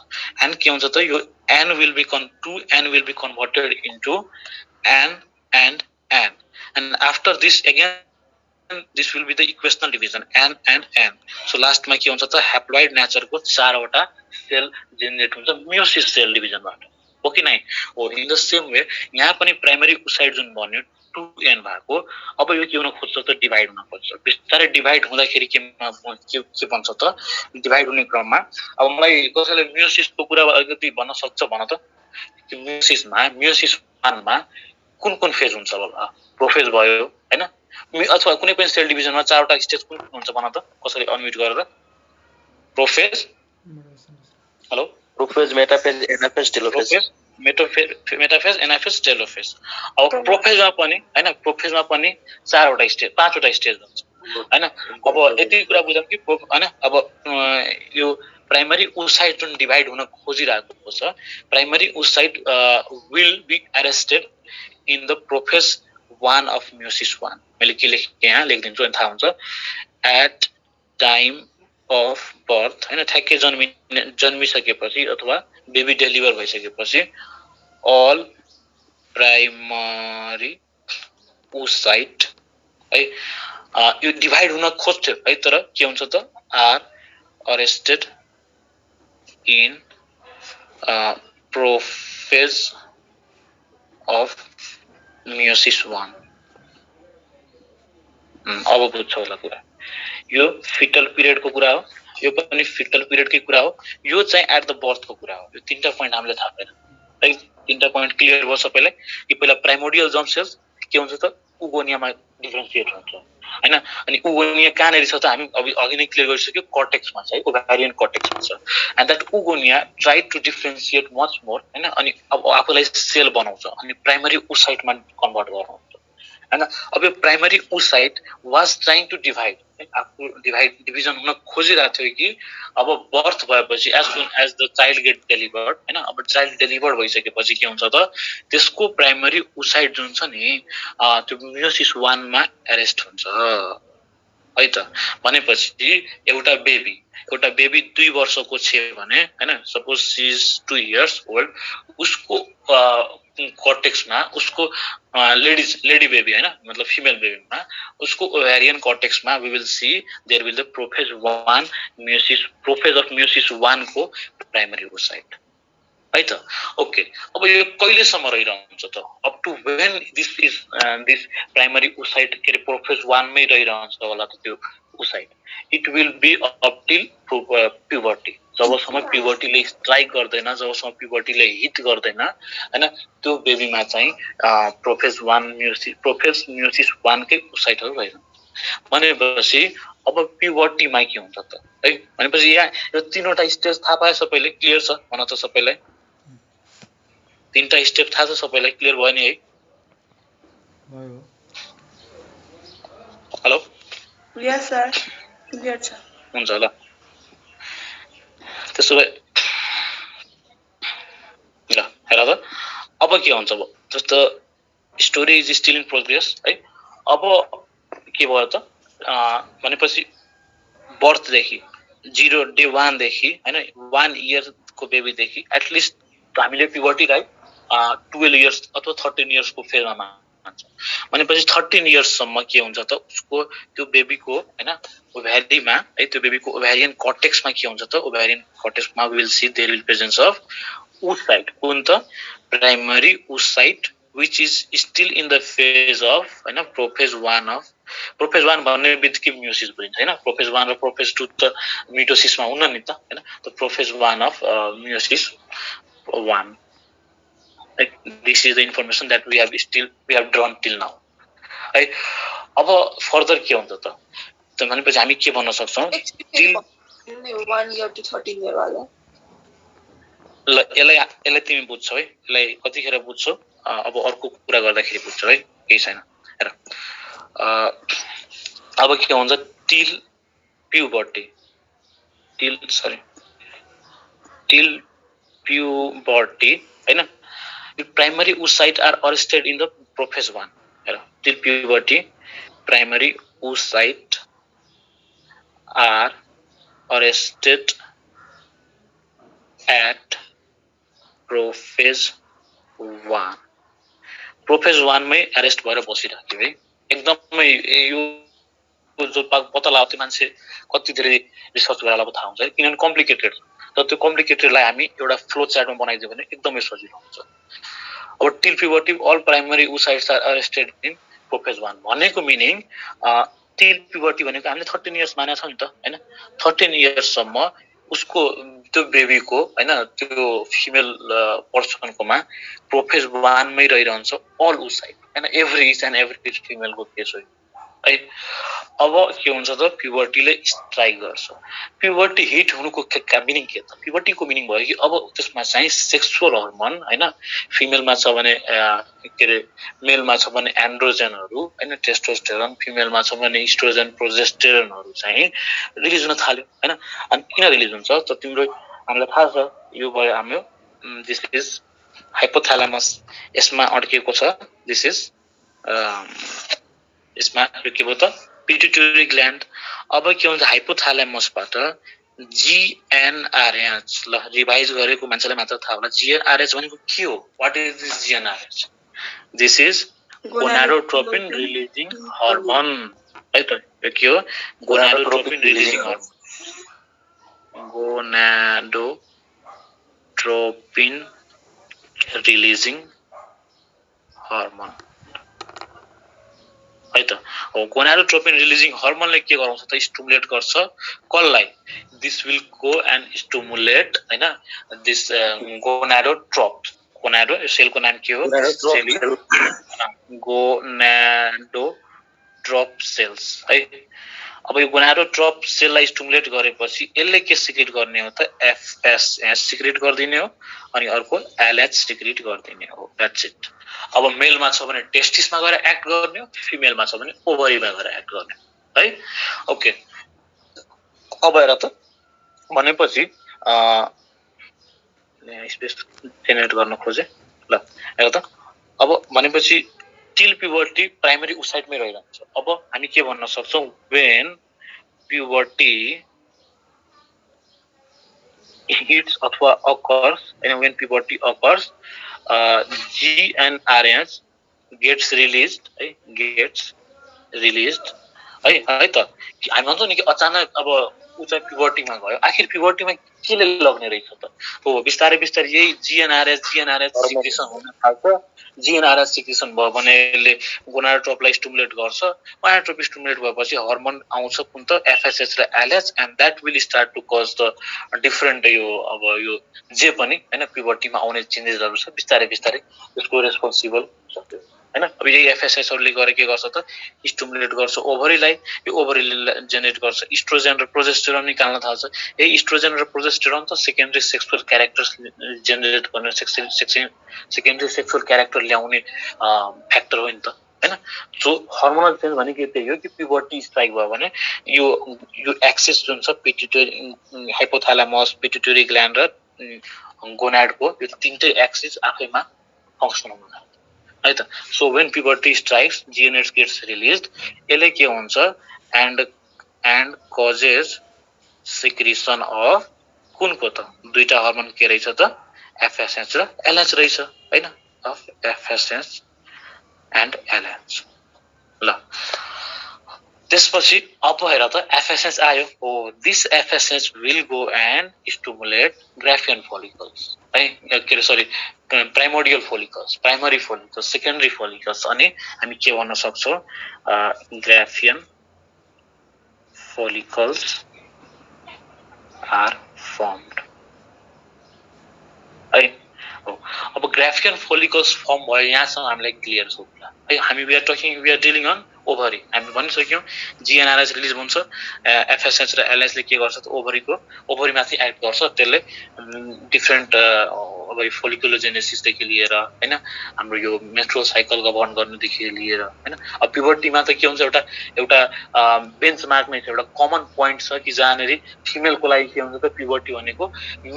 [SPEAKER 1] एन्ड के हुन्छ त यो n will be 2n will be converted into n and n, and after this again this will be the equational division n and n. So last मा के हुन्छ त ह्याप्लोइड नेचरको 4 वटा सेल जेनेरेट हुन्छ मियोसिस सेल डिभिजनबाट हो कि नै हो. इन द सेम वे यहाँ पनि प्राइमरी oocyte जुन भन्यो 2n भएको अब यो के हुन खोज्छ त डिभाइड हुन खोज्छ. बिस्तारै डिभाइड हुँदाखेरि के बन्छ त डिभाइड हुने क्रममा अब मलाई कसैले मियोसिसको कुरा अलिकति भन्न सक्छ भन त. मियोसिस 1 मा कुन फेज हुन्छ होला. प्रोफेज भयो हैन अथवा कुनै पनि सेल डिभिजनमा 4 वटा स्टेज कुन हुन्छ भन त कसैले अनम्युट गरेर. Prophase hello
[SPEAKER 4] prophase metaphase anaphase telophase
[SPEAKER 1] metaphase anaphase telophase. अब प्रोफेजमा पनि हैन प्रोफेजमा पनि 4 वटा स्टेज 5 वटा स्टेज हुन्छ हैन. अब यति कुरा बुझौँ कि हैन अब यो प्राइमरी oocyte जुन डिभाइड हुन खोजिरहेको छ primary oocyte will be arrested in the prophase 1 of meiosis 1. मैले के लेखेँ यहाँ लेखिदिन्छु अनि थाहा हुन्छ. at time of birth हैन ठ्याक्कै जन्मिसकेपछि अथवा बेबी डेलिभर भइसकेपछि all primary oocyte है यो डिभाइड हुन खोज्थ्यो है तर के हुन्छ त are arrested in prophase of meiosis 1. अब बुझ्छ होला कुरा. यो फिटल पिरियडको कुरा हो. यो पनि फिटल पिरियडकै कुरा हो. यो चाहिँ एट द बर्थको कुरा हो. यो तीनटा पोइन्ट हामीले थाहा पाएन है. तीनटा पोइन्ट क्लियर भयो सबैलाई. यो पहिला प्राइमोर्डियल जर्म सेल्स के हुन्छ त oogonia-मा डिफरेन्शिएट हुन्छ हैन. अनि oogonia कहाँनेरि छ त हामी अघि नै क्लियर गरिसक्यो कॉर्टेक्समा छ है. ओभेरियन कॉर्टेक्समा छ. And that oogonia try to differentiate much more हैन. अनि अब आफूलाई सेल बनाउँछ अनि प्राइमरी oocyte मा कन्भर्ट गराउँछ हैन. अब यो primary oocyte was trying to divide आफू डिभिजन हुन खोजिरहेको थियो कि अब बर्थ भएपछि as soon as the child get delivered हैन. अब चाइल्ड डेलिभर्ड भइसकेपछि के हुन्छ त त्यसको प्राइमरी oocyte जुन छ नि त्यो मियोसिस 1 मा अरेस्ट हुन्छ है त. भनेपछि एउटा बेबी 2 वर्षको छ भने हैन suppose she is 2 years old उसको कॉर्टेक्समा उसको लेडी बेबी हैन मतलब फिमेल बेबीमा उसको ओवेरियन कॉर्टेक्समा we will see there will the prophase 1 prophase of meiosis 1 को प्राइमरी oocyte है त. ओके अब यो कहिलेसम्म रहिरहन्छ त up to when this primary oocyte के प्रोफेज 1 मै रहिरहन्छ होला त त्यो oocyte. It will be up till puberty. जबसम्म प्युबर्टीले स्ट्राइक गर्दैन जबसम्म प्युबर्टीले हिट गर्दैन हैन त्यो बेबीमा चाहिँ प्रोफेज मियोसिस 1 कै oocyteहरु भइरहन्छ. भनेपछि अब प्युबर्टीमा के हुन्छ त है. भनेपछि यहाँ यो तीनवटा स्टेज थाहा पाए सबैले क्लियर छ भन त सबैलाई. तीनटा स्टेप थाहा छ सबैलाई क्लियर भयो नि है. भयो. हेलो
[SPEAKER 5] यस सर क्लियर छ.
[SPEAKER 1] हुन्छ ल त्यसो भए ल हेर त अब के हुन्छ जस्तो story is still in progress है. अब के भयो त भनेपछि बर्थदेखि 0 डे 1 देखि हैन 1 इयर को बेबी देखि एटलिस्ट हामीले प्युबर्टीलाई 12 इयर्स अथवा 13 इयर्स को फेजमा मान्छौं भनेपछि 13 इयर्स सम्म के हुन्छ त उसको त्यो बेबीको हैन ओभ्यारीमा है त्यो बेबीको ओभ्यारियन कर्टेक्समा के हुन्छ त ओभ्यारियन कर्टेक्समा we will see there will presence of oocyte कुन त primary oocyte which is still in the phase of हैन प्रोफेज 1 of प्रोफेज 1 भन्ने बित्तिकै म्युसिस भइन्छ हैन प्रोफेज 1 र प्रोफेज 2 त मिटोसिसमा हुन्न नि त हैन त prophase 1 of म्युसिस 1 this is the information that we have drawn till now है अब फर्दर के हुन्छ त भनेपछि हामी के भन्न सक्छौं till
[SPEAKER 5] 1 year to 13 year वाला
[SPEAKER 1] ल यसलाई तिमी बुझ्छौ है यसलाई कतिखेर बुझ्छौ अब अर्को कुरा गर्दाखेरि बुझ्छौ है केही छैन हेर अब के हुन्छ till puberty till puberty हैन primary oocyte are arrested in the prophase 1 हेर till puberty primary oocyte are arrested at prophase 1 prophase 1 मै अरेस्ट भएर बसिराख्यो है एकदमै यो जो पत्ता लगाउने मान्छे कति धेरै रिसर्च गरेर थाहा हुन्छ किनभने कम्प्लिकेटेड तर त्यो कम्प्लिकेटेडलाई हामी एउटा फ्लो चार्टमा बनाइदियो भने एकदमै सजिलो हुन्छ अब till puberty all primary oocytes are arrested in prophase 1 भनेको मिनिङ टिल प्युबर्टी भनेको हामीले 13 इयर्स मानेको छौं नि त हैन 13 इयर्स सम्म उसको त्यो बेबीको हैन त्यो फिमेल पर्सनकोमा प्रोफेज 1 मै रहिरहन्छ अल oocyte हैन एभ्री फिमेल को केस हो है अब के हुन्छ त प्युबर्टीले स्ट्राइक गर्छ प्युबर्टी हिट हुनुको मिनिङ के त प्युबर्टीको मिनिङ भयो कि अब त्यसमा चाहिँ सेक्सुअल हर्मोन हैन फिमेलमा छ भने के रे मेलमा छ भने एन्ड्रोजनहरु हैन टेस्टोस्टेरोन फिमेलमा छ भने इस्ट्रोजन प्रोजेस्टेरोनहरु चाहिँ रिलिज हुन थाल्यो हैन अनि किन रिलिज हुन्छ त तिम्रो हामीलाई थाहा छ यो भयो हाम्रो दिस इज हाइपोथालामस यसमा अड्केको छ दिस इज यसमा के भयो त पिट्युटरी ग्ल्यान्ड अब के हुन्छ हाइपोथालामसबाट GnRH ल रिभाइज गरेको मान्छेलाई मात्र थाहा होला GnRH भनेको के हो what is this GnRH this is gonadotropin releasing hormone है त यो के हो gonadotropin releasing hormone gonadotropin releasing hormone है त हो गोनाडोट्रोपिन रिलिजिङ हार्मोनले के गराउँछ त स्टिमुलेट गर्छ कसलाई this will go and stimulate हैन दिस गोनाडोट्रोप गोनाडो सेलको नाम के हो गोनाडोट्रोप सेल्स है अब यो गोनाडोट्रोप सेललाई स्टिमुलेट गरेपछि यसले के सिक्रेट गर्ने हो त FSH सिक्रेट गर्दिने हो अनि अर्को LH सिक्रेट गर्दिने हो द्याट्स इट अब मेलमा छ भने टेस्टिसमा गएर एक्ट गर्ने हो फिमेलमा छ भने ओभरीमा गएर एक्ट गर्ने है ओके अब हेर त भनेपछि स्पेस जेनेरेट गर्न खोजे ल हेर त अब भनेपछि टिल प्युबर्टी प्राइमरी oocyteमै रहिरहन्छ अब हामी के भन्न सक्छौं व्हेन प्युबर्टी hits अथवा occurs and when puberty occurs GnRH gets released है है त हामी भन्छौं नि कि अचानक अब उ चाहिँ प्युबर्टीमा गयो आखिर प्युबर्टीमा केले लग्ने रहेछ त हो बिस्तारै बिस्तारै यही GnRH सिक्रेसन हुन थाल्छ GnRH सिक्रेसन भयो भने यसले गोनाडोट्रोपलाई स्टिमुलेट गर्छ गोनाडोट्रोप स्टिमुलेट भएपछि हार्मोन आउँछ कुन त FSH र LH and that will start to cause the different यो अब यो जे पनि हैन प्युबर्टीमा आउने चेन्जेसहरु छ बिस्तारै बिस्तारै यसको रेस्पोन्सिबल सक्यो हैन अब यही FSH हरुले गरे के गर्छ त स्टिमुलेट गर्छ ओभरीलाई यो ओभरीले जेनेरेट गर्छ इस्ट्रोजन र प्रोजेस्टेरोन निकाल्न थाल्छ यही इस्ट्रोजन र प्रोजेस्टेरोन त सेकेन्डरी सेक्सुअल क्यारेक्टर्स जेनेरेट गर्ने सेकेन्डरी सेक्सुअल क्यारेक्टर ल्याउने फ्याक्टर हो नि त हैन सो हार्मोनल चेन्ज भनेको त्यही हो कि प्युबर्टी स्ट्राइक भयो भने यो एक्सेस जुन छ पिट्युटरी हाइपोथालामस पिट्युटरी ग्ल्यान्ड र गोनाडको यो तीनटै एक्सेस आफैमा फंक्सन हुन थाल्छ है त so when puberty strikes GnRH gets released यसले के हुन्छ and causes secretion of कुनको त दुईटा हार्मोन के रहेछ त FSH र LH रहेछ हैन of FSH and LH ल त्यसपछि अब हेर त FSH आयो हो this FSH will go and stimulate Graafian follicles है के sorry primordial follicles primary follicles secondary follicles अनि हामी के भन्न सक्छौं Graafian follicles are formed है अब Graafian follicles form भयो यहाँसम्म हामीलाई क्लियर छ है हामी we are dealing on ovary हामी भनिसक्यौं GnRH रिलिज हुन्छ FSH र LH ले के गर्छ त ओभरी माथि एक्ट गर्छ त्यसले डिफरेन्ट अब फोलिकुलोजेनेसिस देखि लिएर हैन हाम्रो यो मेन्स्ट्रुअल साइकल गभर्न गर्ने देखि लिएर हैन अब प्युबर्टीमा त के हुन्छ एउटा बेन्चमार्कमा एउटा कमन प्वाइन्ट छ कि जहाँनेरि फिमेलको लागि के हुन्छ त प्युबर्टी भनेको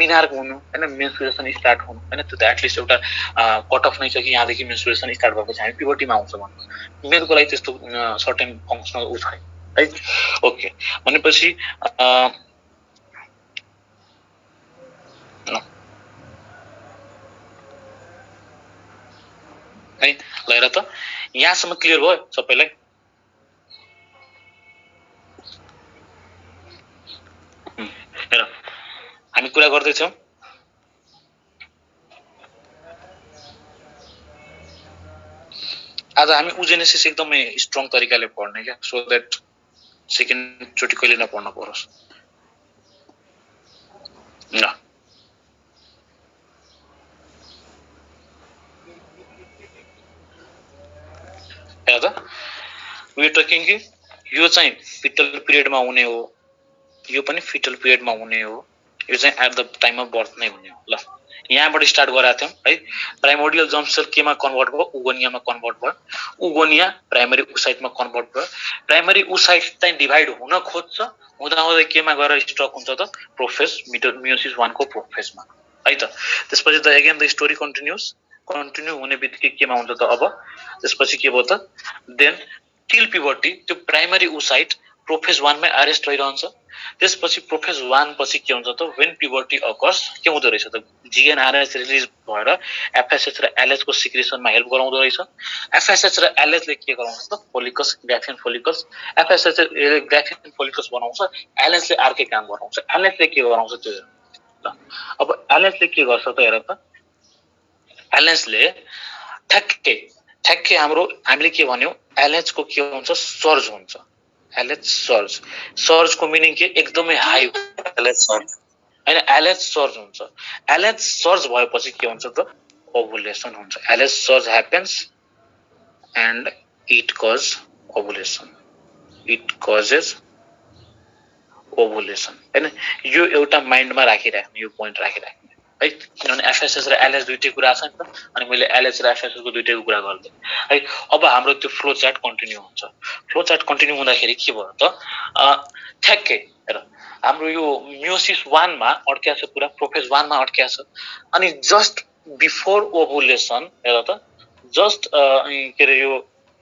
[SPEAKER 1] मिनार्क हुनु हैन मेन्स्ट्रुएसन स्टार्ट हुनु हैन त्यो त एटलिस्ट एउटा कट अफ नै छ कि यहाँदेखि मेन्स्ट्रुएसन स्टार्ट भएपछि हामी प्युबर्टीमा आउँछ भन्नु मेलको लागि त्यस्तो सर्टेन फंक्शनल उ छैन है ओके भनेपछि है ल हेर त यहाँसम्म क्लियर भयो सबैलाई हेर हामी कुरा गर्दै छौं आज हामी उजेनेसिस एकदमै स्ट्रङ तरिकाले पढ्ने के सो दैट सेकेन्ड चोटी कहिले नपढ्न परोस् ल हेर त वी आर टकिङ कि यो चाहिँ फिटल पिरियडमा हुने हो यो पनि फिटल पिरियडमा हुने हो यो चाहिँ at the time of birth नै हुने हो ल यहाँबाट स्टार्ट गराएको थियौं है प्राइमोर्डियल जर्म सेल केमा कन्भर्ट भयो उगोनियामा कन्भर्ट भयो उगोनिया प्राइमरी ओसाइटमा कन्भर्ट भयो प्राइमरी ओसाइट चाहिँ डिभाइड हुन खोज्छ हुँदाहुँदै केमा गएर स्टक हुन्छ त प्रोफेज मियोसिस 1 को प्रोफेजमा है त त्यसपछि त अगेन द स्टोरी कन्टिन्यू हुने बित्तिकै केमा हुन्छ त अब त्यसपछि के भयो त देन टिल प्युबर्टी त्यो प्राइमरी ओसाइट प्रोफेज 1 मै अरेस्ट भइरहन्छ त्यसपछि प्रोफेज 1 पछि के हुन्छ त व्हेन प्युबर्टी अकर्स के हुँदो रहेछ त GnRH रिलिज भएर FSH र LH को सिक्रेसनमा हेल्प गराउँदो रहेछ FSH र LH ले के गराउँछ त फोलिकस ग्राफियन फोलिकल्स FSH ले ग्राफियन फोलिकल्स बनाउँछ LH ले अर्कै काम गराउँछ LH ले के गराउँछ त्यो ल अब LH ले के गर्छ त हेर त LH ले ठ्याक्कै हामीले के भन्यौ LH को के हुन्छ सर्ज हुन्छ LH सर्ज को मिनिङ के एकदमै हाई LH सर्ज हैन LH सर्ज हुन्छ LH सर्ज भएपछि के हुन्छ त ओभुलेसन हुन्छ LH surge happens and it causes ovulation हैन यो एउटा माइन्डमा राखिराख्नु यो पोइन्ट राखिराख्नु है किनभने FSH र LH दुईटै कुरा छ नि त अनि मैले LH र FSH को दुईटैको कुरा गर्दै है अब हाम्रो त्यो फ्लो चार्ट कन्टिन्यू हुन्छ फ्लो चार्ट कन्टिन्यू हुँदाखेरि के भयो त ठ्याक्कै हेर हाम्रो यो मियोसिस 1 मा अड्क्या छ पुरा प्रोफेज 1 मा अड्क्या छ अनि जस्ट बिफोर ओभुलेसन हेर त जस्ट के रे यो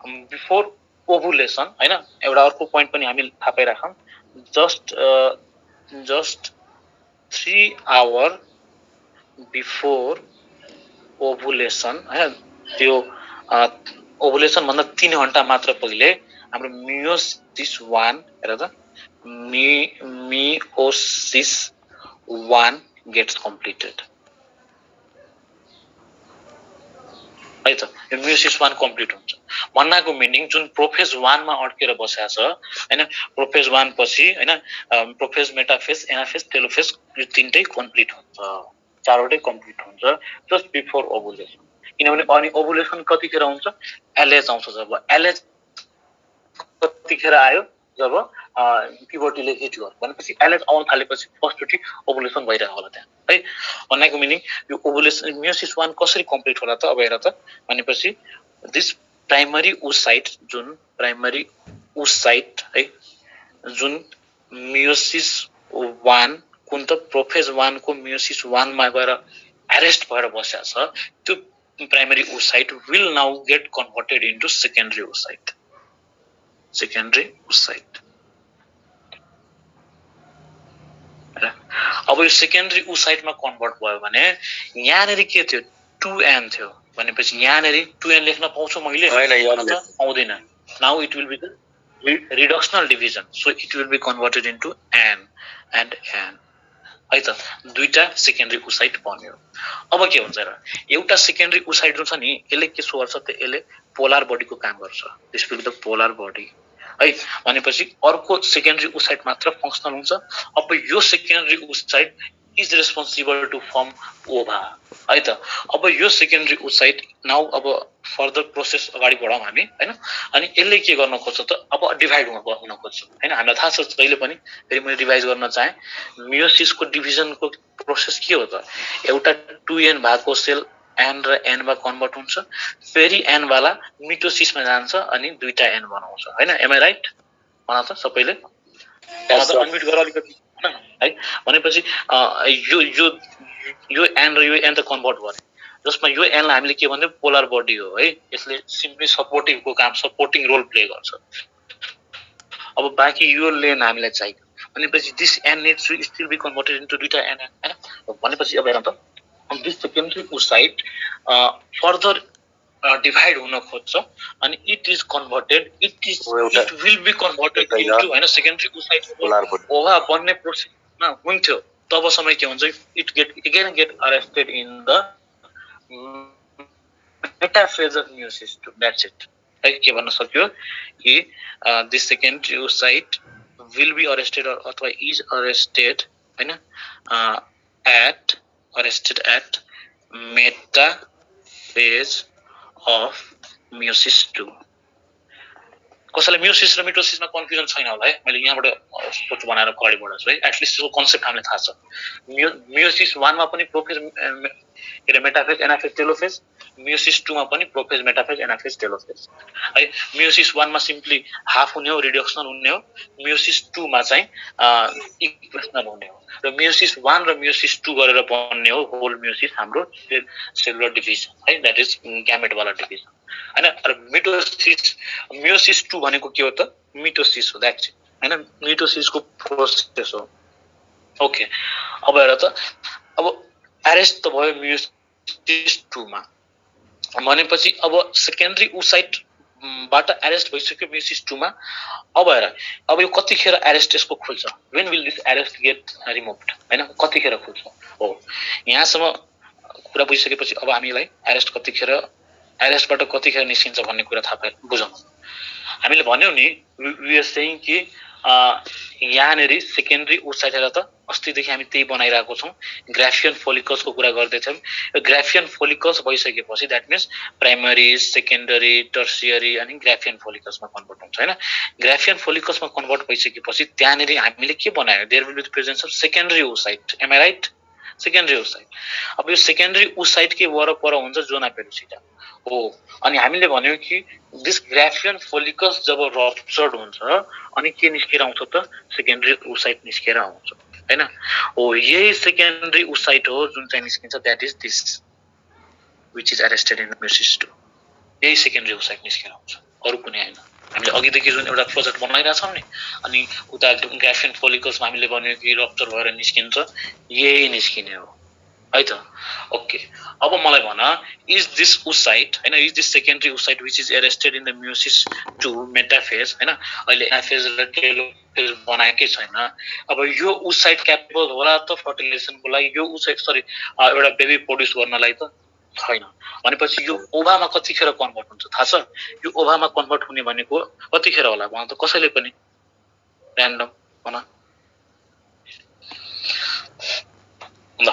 [SPEAKER 1] बिफोर ओभुलेसन हैन एउटा अर्को प्वाइन्ट पनि हामी थाहा पाइराखौं जस्ट 3 आवर बिफोर ओभुलेसन हैन त्यो ओभुलेसन भन्दा 3 घण्टा मात्र पहिले हाम्रो मियोसिस 1 हेर त मियोसिस 1 गेट्स कम्प्लिटेड है त यो मियोसिस 1 कम्प्लिट हुन्छ भन्नाको मिनिङ जुन प्रोफेज 1 मा अड्केर बसेको छ हैन प्रोफेज 1 पछि हैन प्रोफेज मेटाफेज एनाफेज टेलोफेज यो तीनटै कम्प्लिट हुन्छ चारवटै कम्प्लिट हुन्छ जस्ट बिफोर ओभुलेसन किनभने अनि ओभुलेसन कतिखेर हुन्छ LH आउँछ जब LH कतिखेर आयो जब प्युबर्टीले हिट गर्यो भनेपछि LH आउन थालेपछि फर्स्ट चोटी ओभुलेसन भइरहेको होला त्यहाँ है भन्नाको मिनिङ यो ओभुलेसन मियोसिस 1 कसरी कम्प्लिट होला त अब हेर त भनेपछि दिस प्राइमरी ओसाइट है जुन मियोसिस 1 कुन त प्रोफेज 1 को मियोसिस 1 मा गएर अरेस्ट भएर बसेको छ त्यो primary oocyte will now get converted into secondary oocyte अब यो सेकेन्डरी उसाइटमा कन्भर्ट भयो भने यहाँनेरि के थियो 2n थियो भनेपछि यहाँनेरि 2n लेख्न पाउँछु मैले
[SPEAKER 4] हैन
[SPEAKER 1] त आउँदैन now it will be the reductional division so it will be converted into n and n है त दुईटा सेकेन्डरी उसाइट बन्यो अब के हुन्छ र एउटा सेकेन्डरी उसाइट जुन छ नि यसले के सो गर्छ त यसले पोलर बडीको काम गर्छ this will be the polar body है भनेपछि अर्को सेकेन्डरी उसाइट मात्र फंक्सनल हुन्छ अब यो secondary oocyte is responsible to form ova है त अब यो सेकेन्डरी उसाइट नाउ अब फर्दर प्रोसेस अगाडि बढाउँ हामी हैन अनि यसले के गर्न खोज्छ त अब डिभाइड हुन खोज्छ हैन हामीलाई थाहा छ जहिले पनि फेरि मैले रिभाइज गर्न चाहे मियोसिसको डिभिजनको प्रोसेस के हो त एउटा 2n भएको सेल n र n मा कन्भर्ट हुन्छ फेरि n वाला मिटोसिसमा जान्छ अनि दुईटा n बनाउँछ हैन एम आई राइट भन त सबैले अनम्युट गर अलिकति है भनेपछि यो यो यो n र यो n त कन्भर्ट भयो जसमा यो n लाई हामीले के भन्दै पोलर बडी हो है यसले सिम्पली सपोर्टिङको काम सपोर्टिङ रोल प्ले गर्छ अब बाँकी यो लेन हामीलाई चाहियो भनेपछि this n needs to still be converted into दुईटा n हैन भनेपछि अब हेरौँ त this secondary oocyte further divide हुन खोज्छ अनि it is converted it will be converted into हैन सेकेन्डरी उसाइट ओभा बन्ने प्रोसेसमा हुन्थ्यो तब समय के हुन्छ it get arrested in the metaphase of meiosis 2 that's it है के भन्न सक्यो कि this secondary oocyte will be arrested अथवा इज अरेस्टेड हैन arrested at metaphase of meiosis 2 कसैलाई मियोसिस र मिटोसिसमा कन्फ्युजन छैन होला है मैले यहाँबाट सोच बनाएर अगाडि बढाउँछु है एटलिस्ट यो कन्सेप्ट हामीलाई थाहा छ मियोसिस 1 मा पनि prophase metaphase anaphase telophase meiosis 2 मा पनि प्रोफेज मेटाफेज एनाफेज टेलोफेज है मियोसिस 1 मा सिम्पली हाफ हुने हो रिडक्सनल हुने हो मियोसिस 2 मा चाहिँ इक्वेशनल हुने हो र मियोसिस 1 र मियोसिस 2 गरेर बन्ने हो होल मियोसिस हाम्रो सेलुलर डिभिजन है दैट इज ग्यामेट वाला डिभिजन हैन र मियोसिस 2 भनेको के हो त मिटोसिस हो दैट्स इट हैन मिटोसिसको प्रोसेस हो ओके अब हेर त अब अरेस्ट त भयो मियोसिस 2 मा भनेपछि अब सेकेन्डरी उसाइट बाट अरेस्ट भइसक्यो मियोसिस 2 मा अब हेर अब यो कतिखेर अरेस्ट यसको खुल्छ when will this arrest get removed हैन कतिखेर खुल्छ हो यहाँसम्म कुरा बुझिसकेपछि अब हामीलाई अरेस्ट कतिखेर अरेस्टबाट कतिखेर निस्किन्छ भन्ने कुरा थाहा पाए बुझौँ हामीले भन्यौ नि वी आर सेइङ कि यहाँनेरि सेकेन्डरी उसाइट हेर त अस्तिदेखि हामी त्यही बनाइरहेको छौँ ग्राफियन फोलिकल्सको कुरा गर्दै थियौँ यो ग्राफियन फोलिकल्स भइसकेपछि that means primary secondary tertiary अनि ग्राफियन फोलिकल्समा कन्भर्ट हुन्छ हैन ग्राफियन फोलिकल्समा कन्भर्ट भइसकेपछि त्यहाँनेरि हामीले के बनायो there will be the presence of secondary oocyte am I right secondary oocyte अब यो सेकेन्डरी उसाइट के वरपर हुन्छ जोना पेलुसिटा हो अनि हामीले भन्यौ कि दिस ग्राफियन फोलिकल्स जब रप्चर्ड हुन्छ अनि के निस्केर आउँछ त सेकेन्डरी उसाइट निस्केर आउँछ हैन हो यही सेकेन्डरी उसाइट हो जुन चाहिँ निस्किन्छ that is this which is arrested in meiosis 2 यही सेकेन्डरी उसाइट निस्केर आउँछ अरु कुनै हैन हामीले अघिदेखि जुन एउटा प्रोजेक्ट बनाइरहेका छौं नि अनि उता ग्राफियन फोलिकल्समा हामीले भन्यौ कि रप्चर भएर निस्किन्छ यही निस्किने हो है त ओके अब मलाई भन इज दिस उसाइट हैन is this secondary oocyte which is arrested in the meiosis 2 metaphase हैन अहिले एनाफेज र टेलोफेज बनाएकै छैन अब यो उसाइट क्यापेबल होला त फर्टिलाइजेसनको लागि यो उसाइट सरी एउटा बेबी प्रोड्युस गर्नलाई त छैन भनेपछि यो ओभामा कतिखेर कन्भर्ट हुन्छ थाहा छ यो ओभामा कन्भर्ट हुने भनेको कतिखेर होला भन त कसैले पनि र्यान्डम भन ल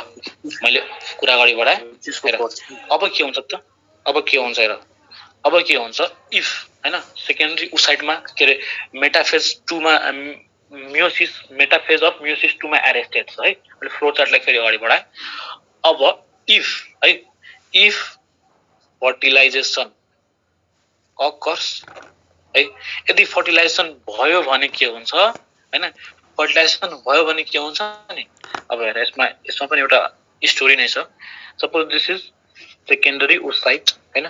[SPEAKER 1] मैले कुरा अगाडि बढाए अब के हुन्छ त अब के हुन्छ हेर अब के हुन्छ इफ हैन सेकेन्डरी उसाइटमा के रे मेटाफेज 2 मा मियोसिस मेटाफेज अफ मियोसिस 2 मा अरेस्टेड छ है मैले फ्लो चार्टलाई फेरि अगाडि बढाए अब इफ फर्टिलाइजेसन अकर्स है यदि फर्टिलाइजेसन भयो भने के हुन्छ हैन फर्टिलाइजेसन भयो भने के हुन्छ नि अब हेर यसमा पनि एउटा स्टोरी नै छ suppose this is secondary oocyte हैन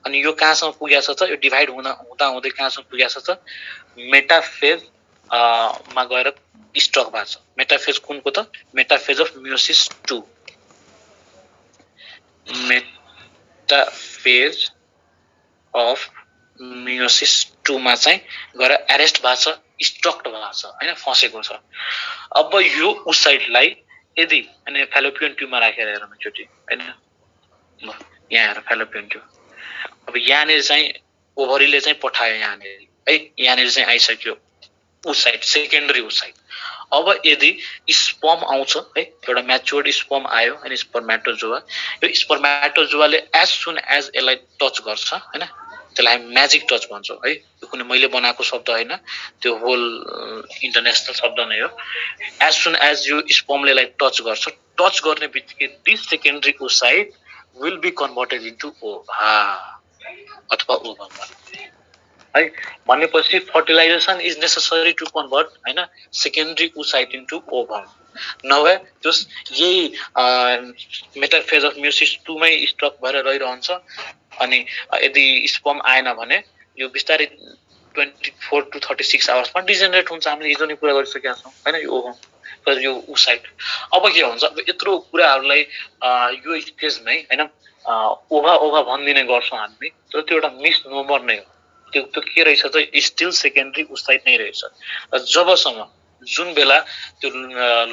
[SPEAKER 1] अनि यो कहाँसम्म पुगेछ त यो डिभाइड हुँदा हुँदै कहाँसम्म पुगेछ त मेटाफेज मा गएर स्ट्रक भएको छ मेटाफेज कुनको त metaphase of meiosis 2 metaphase of meiosis 2 मा चाहिँ गएर एरेस्ट भएको छ स्ट्रक्ड भएको छ हैन फसेको छ अब यो उसाइटलाई यदि अनि फ्यालोपियन ट्युबमा राखेर हेरौँ एकचोटी हैन ल यहाँ हेर फ्यालोपियन ट्युब अब यहाँनिर चाहिँ ओभरीले चाहिँ पठायो यहाँनिर है यहाँनिर चाहिँ आइसक्यो उसाइट सेकेन्डरी उसाइट अब यदि स्पर्म आउँछ है एउटा म्याच्योर्ड स्पर्म आयो अनि स्पर्मेटोजोआ यो स्पर्मेटोजोआले एज सुन एज यसलाई टच गर्छ हैन त्यसलाई म्याजिक टच भन्छौं है यो कुनै मैले बनाएको शब्द हैन त्यो होल इन्टरनेशनल शब्द नै हो एज सुन एज यो स्पर्मले यसलाई टच गर्छ टच गर्ने बित्तिकै this secondary oocyte will be converted into ova अथवा ओभम है भनेपछि fertilization is necessary to convert हैन सेकेन्डरी ओसाइट इन्टु ओभम नभए जस यही मेटाफेज अफ मियोसिस 2 मै स्ट्रक भएर रहिरहन्छ अनि यदि स्पर्म आएन भने यो बिस्तारै 24 टु 36 आवर्समा डिजेनरेट हुन्छ हामीले हिजो नै कुरा गरिसकेका छौं हैन यो ओभम यो उसाइट अब के हुन्छ अब यत्रो कुराहरुलाई यो स्टेजमै हैन ओभा भन्दिने गर्छौं हामी तर त्यो एउटा मिस नोमर नै हो त्यो के रहेछ त स्टिल सेकेन्डरी उसाइट नै रहेछ जबसम्म जुन बेला त्यो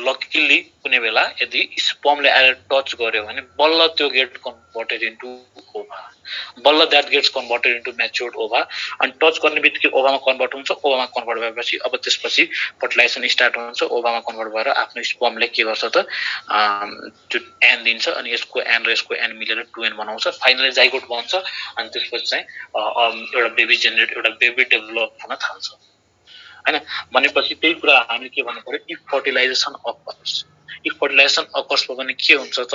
[SPEAKER 1] लकिली कुनै बेला यदि स्पर्मले आएर टच गर्यो भने बल्ल त्यो गेट कन्भर्टेड इन्टु ओभा बल्ल that gets converted into matured ova अनि टच गर्ने बित्तिकै ओभामा कन्भर्ट हुन्छ ओभामा कन्भर्ट भएपछि अब त्यसपछि फर्टिलाइजेसन स्टार्ट हुन्छ ओभामा कन्भर्ट भएर आफ्नो स्पर्मले के गर्छ त त्यो एन दिन्छ अनि यसको एन र यसको एन मिलेर 2n बनाउँछ फाइनली जाइगोट बन्छ अनि त्यसपछि चाहिँ एउटा बेबी जेनेरेट एउटा बेबी डेभलप हुन थाल्छ हैन भनेपछि त्यही कुरा हामीले के भन्नु पर्यो इफ फर्टिलाइजेसन अकर्स भने के हुन्छ त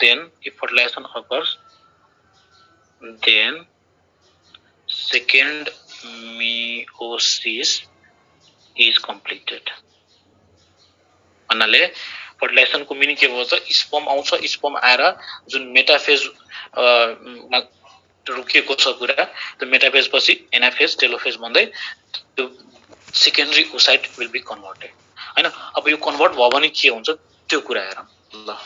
[SPEAKER 1] then if fertilization occurs then second meiosis is completed भन्नाले फर्टिलाइजेसन को मिनिङ के भन्छ स्पर्म आउँछ स्पर्म आएर जुन मेटाफेज मा रुकेको छ कुरा त्यो मेटाफेज पछि एनाफेज टेलोफेज भन्दै त्यो secondary oocyte will be converted हैन अब यो कन्भर्ट भयो भने के हुन्छ त्यो कुरा हेरौँ ल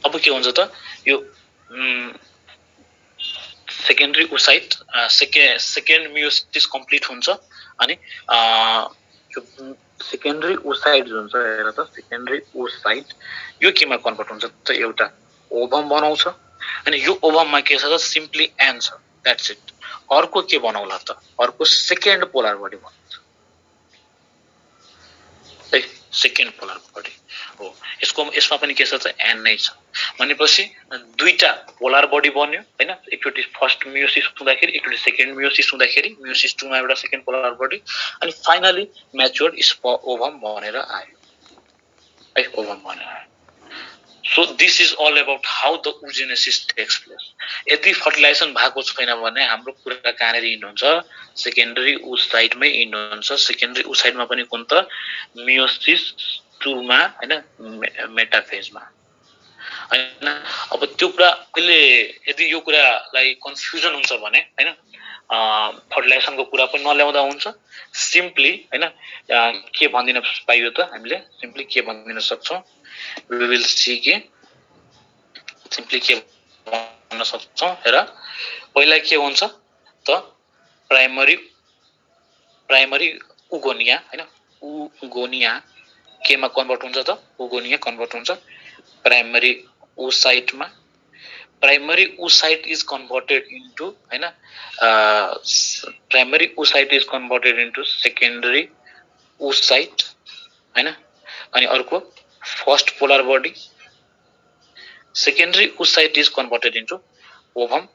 [SPEAKER 1] अब के हुन्छ त यो secondary oocyte second meiosis complete हुन्छ अनि यो सेकेन्डरी ओसाइट जुन छ हेर त सेकेन्डरी ओसाइट यो केमा कन्भर्ट हुन्छ त एउटा ओभम बनाउँछ अनि यो ओभममा के छ त सिम्पली एन छ दैट्स इट अर्को के बनाउला त अर्को सेकेन्ड पोलर बडी बनाउँछ है सेकेन्ड पोलर बडी हो यसमा पनि के छ त एन नै छ भनेपछि दुईटा पोलर बडी बन्यो हैन एकचोटी फर्स्ट मियोसिस हुँदाखेरि एकचोटी सेकेन्ड मियोसिस हुँदाखेरि मियोसिस 2 मा एउटा सेकेन्ड पोलर बडी अनि फाइनली म्याच्योर्ड ओभम बनेर आयो है ओभम बनेर आयो so this is all about how the oogenesis takes place यदि फर्टिलाइजेसन भएको छैन भने हाम्रो कुरा कहाँनेर इन्ड हुन्छ सेकेन्डरी ओसाइटमै इन्ड हुन्छ सेकेन्डरी ओसाइटमा पनि कुन त मियोसिस 2 मा हैन मेटाफेजमा हैन अब त्यो कुरा अहिले यदि यो कुरालाई कन्फ्युजन हुन्छ भने हैन फर्टिलाइजेसनको कुरा पनि नल्याउँदा हुन्छ सिम्पली हैन के भन्दिन पाइयो त हामीले सिम्पली के भन्दिन सक्छौं we will see के सिम्पली के भन्न सक्छौं हेर पहिला के हुन्छ त प्राइमरी उगोनिया हैन उगोनिया केमा कन्भर्ट हुन्छ त उगोनिया कन्भर्ट हुन्छ primary oocyte primary oocyte is converted into हैन primary oocyte is converted into secondary oocyte हैन अनि अर्को first polar body secondary oocyte is converted into ovum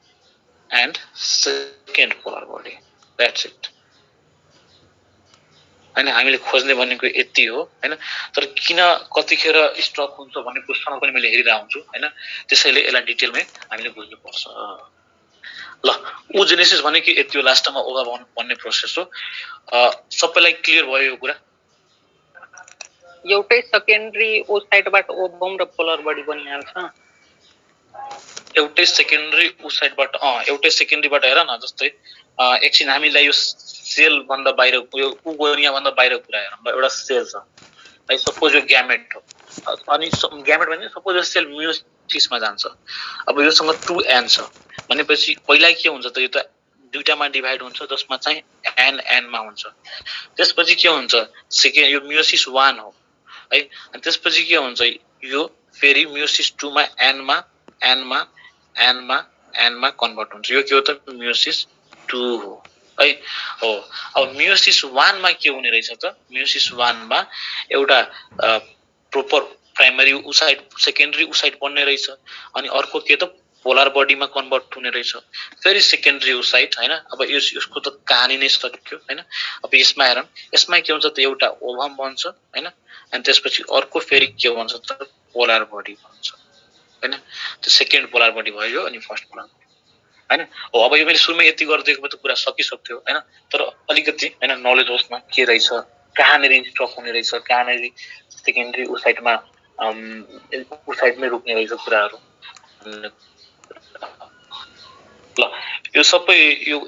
[SPEAKER 1] and second polar body that's it हैन हामीले खोज्ने भनेको यति हो हैन तर किन कतिखेर स्ट्रक हुन्छ भन्ने क्वेशनमा पनि मैले हेरिरा हुन्छु हैन त्यसैले यसलाई डिटेलमै हामीले बुझ्नु पर्छ ल oogenesis भनेको यति हो लास्टमा ओभा भन्ने प्रोसेस हो सबैलाई क्लियर भयो यो कुरा
[SPEAKER 6] एउटै सेकेन्डरी ओ साइडबाट ओभम र पोलर बडी बनिहाल्छ
[SPEAKER 1] एउटै सेकेन्डरी उ साइडबाट एउटै सेकेन्डरीबाट हेर न जस्तै एकछिन हामीलाई यो सेल भन्दा बाहिर यो उगोनिया भन्दा बाहिर कुरा हेरौँ एउटा सेल छ है सपोज यो ग्यामेट हो अनि ग्यामेट भने सपोज यो सेल म्योसिसमा जान्छ अब योसँग 2n छ भनेपछि पहिला के हुन्छ त यो त दुईटामा डिभाइड हुन्छ जसमा चाहिँ n मा हुन्छ त्यसपछि के हुन्छ सेकेन्ड यो म्योसिस 1 हो है अनि त्यसपछि के हुन्छ यो फेरि म्योसिस 2 मा n मा कन्भर्ट हुन्छ यो के हो त म्योसिस 2 हो है हो अब म्योसिस 1 मा के हुने रहेछ त म्योसिस 1 मा एउटा प्रोपर प्राइमरी उसाइड सेकेन्डरी उसाइड बन्ने रहेछ अनि अर्को के त पोलर बडीमा कन्भर्ट हुने रहेछ फेरि सेकेन्डरी उसाइड हैन अब यसको त कहानी नै सकियो हैन अब यसमा हेरौँ यसमा के हुन्छ त एउटा ओभम बन्छ हैन अनि त्यसपछि अर्को फेरि के भन्छ त पोलर बडी भन्छ हैन त्यो सेकेन्ड पोलर बडी भयो अनि फर्स्ट पोलर हैन हो अब यो मैले सुरुमै यति गर्दिएको त कुरा सकिसक्थ्यो हैन तर अलिकति हैन नलेज होस् न के रहेछ कहाँनेरि स्टक हुने रहेछ कहाँनेरि सेकेन्डरी उसाइडमा उसाइडमै रुक्ने रहेछ कुराहरू ल यो सबै यो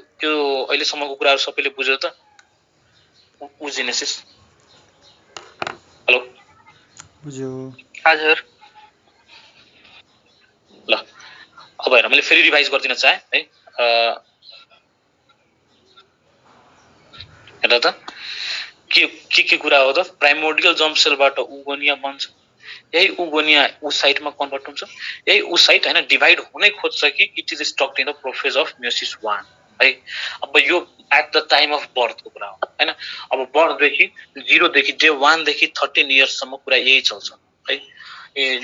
[SPEAKER 1] अहिलेसम्मको कुराहरू सबैले बुझ्यो त उजेनेसिस हेलो
[SPEAKER 7] बुझ्यो
[SPEAKER 6] हजुर
[SPEAKER 1] ल अब हेर मैले फेरि रिभाइज गर्दिन चाहे है हेर त के कुरा हो त प्राइमोर्डियल जम्प सेलबाट उगोनिया बन्छ यही उगोनिया उ साइडमा कन्भर्ट हुन्छ यही उ साइड हैन डिभाइड हुनै खोज्छ कि it is स्टक्ड in the prophase of meiosis 1 है अब यो एट द टाइम अफ बर्थको कुरा हो हैन अब बर्थदेखि 0 देखि डे 1 देखि 13 इयर्स सम्म कुरा यही चल्छ है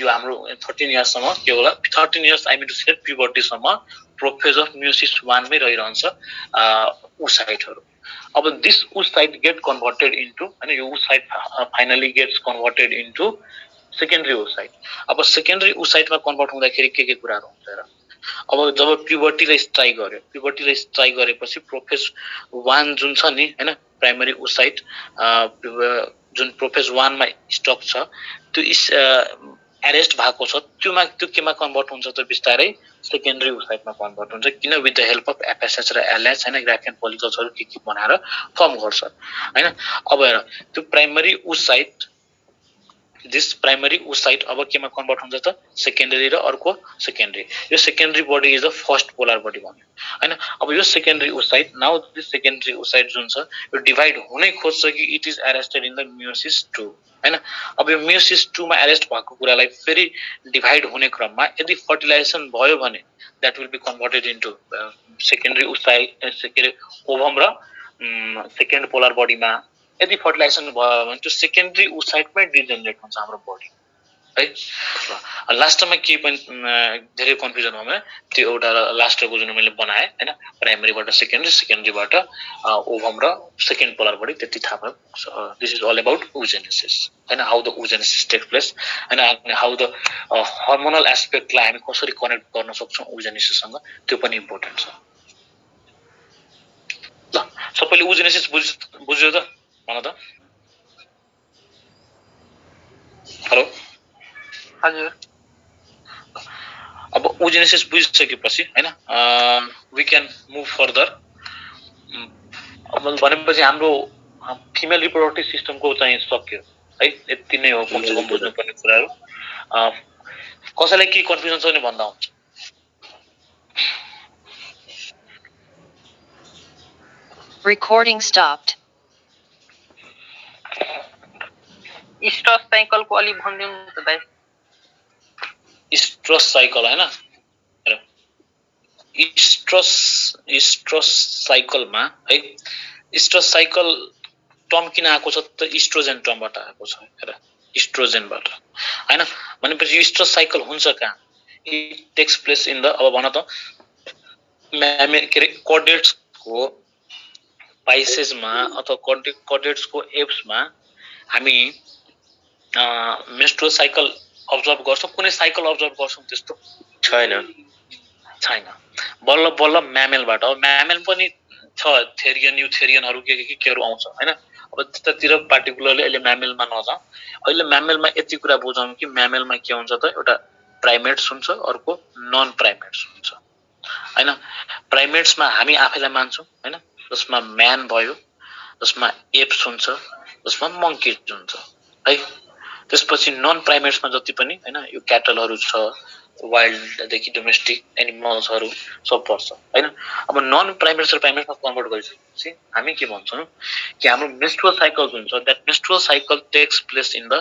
[SPEAKER 1] यो हाम्रो 13 इयर्स सम्म के होला 13 years I mean to say puberty सम्म प्रोफेज अफ म्योसिस 1 मै रहिरहन्छ उ साइडहरु अब दिस उ साइड गेट कन्भर्टेड इन्टु हैन यो oocyte finally gets converted into secondary oocyte अब सेकेन्डरी ओसाइडमा कन्भर्ट हुँदाखेरि के कुराहरु हुन्छ र अब जब प्युबर्टीले स्ट्राइक गरेपछि प्रोफेज 1 जुन छ नि हैन प्राइमरी ओसाइड जुन प्रोफेज 1 मा स्टक छ त्यो एरेस्ट भएको छ त्यो केमा कन्भर्ट हुन्छ त बिस्तारै सेकेन्डरी ओसाइडमा कन्भर्ट हुन्छ किन with the help of FSH र एलएच हैन ग्राफियन पोलिकल्सहरु के बनाएर फर्म गर्छ हैन अब हेर त्यो primary oocyte this primary oocyte अब केमा कन्भर्ट हुन्छ त सेकेन्डरी र अर्को सेकेन्डरी यो secondary body is the first polar body भन्यो हैन अब यो secondary oocyte now this secondary oocyte जुन छ यो डिभाइड हुनै खोज्छ कि it is arrested in the meiosis 2 हैन अब यो म्योसिस 2 मा अरेस्ट भएको कुरालाई फेरि डिभाइड हुने क्रममा यदि फर्टिलाइजेसन भयो भने that will be converted into secondary oocyte secondary ovum र सेकेन्ड पोलर बडीमा यदि फर्टिलाइजेसन भयो भने त्यो सेकेन्डरी ओसाइडमै डिजेनरेट हुन्छ हाम्रो बडी है लास्टमा के पनि धेरै कन्फ्युजन भयो भने त्यो एउटा लास्टको जुन मैले बनाए हैन प्राइमरीबाट सेकेन्डरीबाट ओभम र सेकेन्ड पोलर बडी त्यति थाहा भयो this is all about oogenesis हैन how the oogenesis take place हैन हाउ द हार्मोनल एस्पेक्टलाई हामी कसरी कनेक्ट गर्न सक्छौं ओजेनेसिससँग त्यो पनि इम्पोर्टेन्ट छ ल सबैले ओजेनेसिस बुझ्यो त भन त हेलो
[SPEAKER 6] हजुर
[SPEAKER 1] अब ओजेनेसिस बुझिसकेपछि हैन वी क्यान मुभ फर्दर अब भनेपछि हाम्रो फिमेल रिप्रोडक्टिभ सिस्टमको चाहिँ सक्यो है यति नै हो कमसे कम बुझ्नुपर्ने कुराहरु कसैलाई के कन्फ्युजन छ भने भन्दा हुन्छ
[SPEAKER 3] Recording stopped.
[SPEAKER 6] स्ट्रस साइकलको अलि भनिदिनु त दाइ
[SPEAKER 1] स्ट्रस साइकल हैन स्ट्रस साइकलमा है स्ट्रस साइकल टर्म किन आएको छ त इस्ट्रोजन टर्मबाट आएको छ हेर इस्ट्रोजनबाट हैन भनेपछि यो स्ट्रस साइकल हुन्छ कहाँ it takes place in the अब भन त कर्डेट्सको पाइसेसमा अथवा कर्डेट्सको एप्समा हामी मेन्स्ट्रुअल साइकल अब्जर्भ गर्छौं कुनै साइकल अब्जर्भ गर्छौं त्यस्तो छैन बल्ल म्यामेलबाट अब म्यामेल पनि छ थेरियन युथेरियनहरु केहरु आउँछ हैन अब त्यतातिर पार्टिकुलरली अहिले म्यामेलमा नजाउँ अहिले म्यामेलमा यति कुरा बुझौँ कि म्यामेलमा के हुन्छ त एउटा प्राइमेट्स हुन्छ अर्को नन प्राइमेट्स हुन्छ हैन प्राइमेट्समा हामी आफैलाई मान्छौं हैन जसमा म्यान भयो जसमा एप्स हुन्छ जसमा मंकीज हुन्छ है त्यसपछि नन प्राइमेट्समा जति पनि हैन यो क्याटलहरु छ वाइल्ड देखि डोमेस्टिक एनिमल्सहरु सब पर्छ हैन अब नन प्राइमेट्स र प्राइमेट्समा कन्भर्ट गरिसकेपछि हामी के भन्छौं कि हाम्रो मेन्स्ट्रुअल साइकल हुन्छ that menstrual cycle takes place in the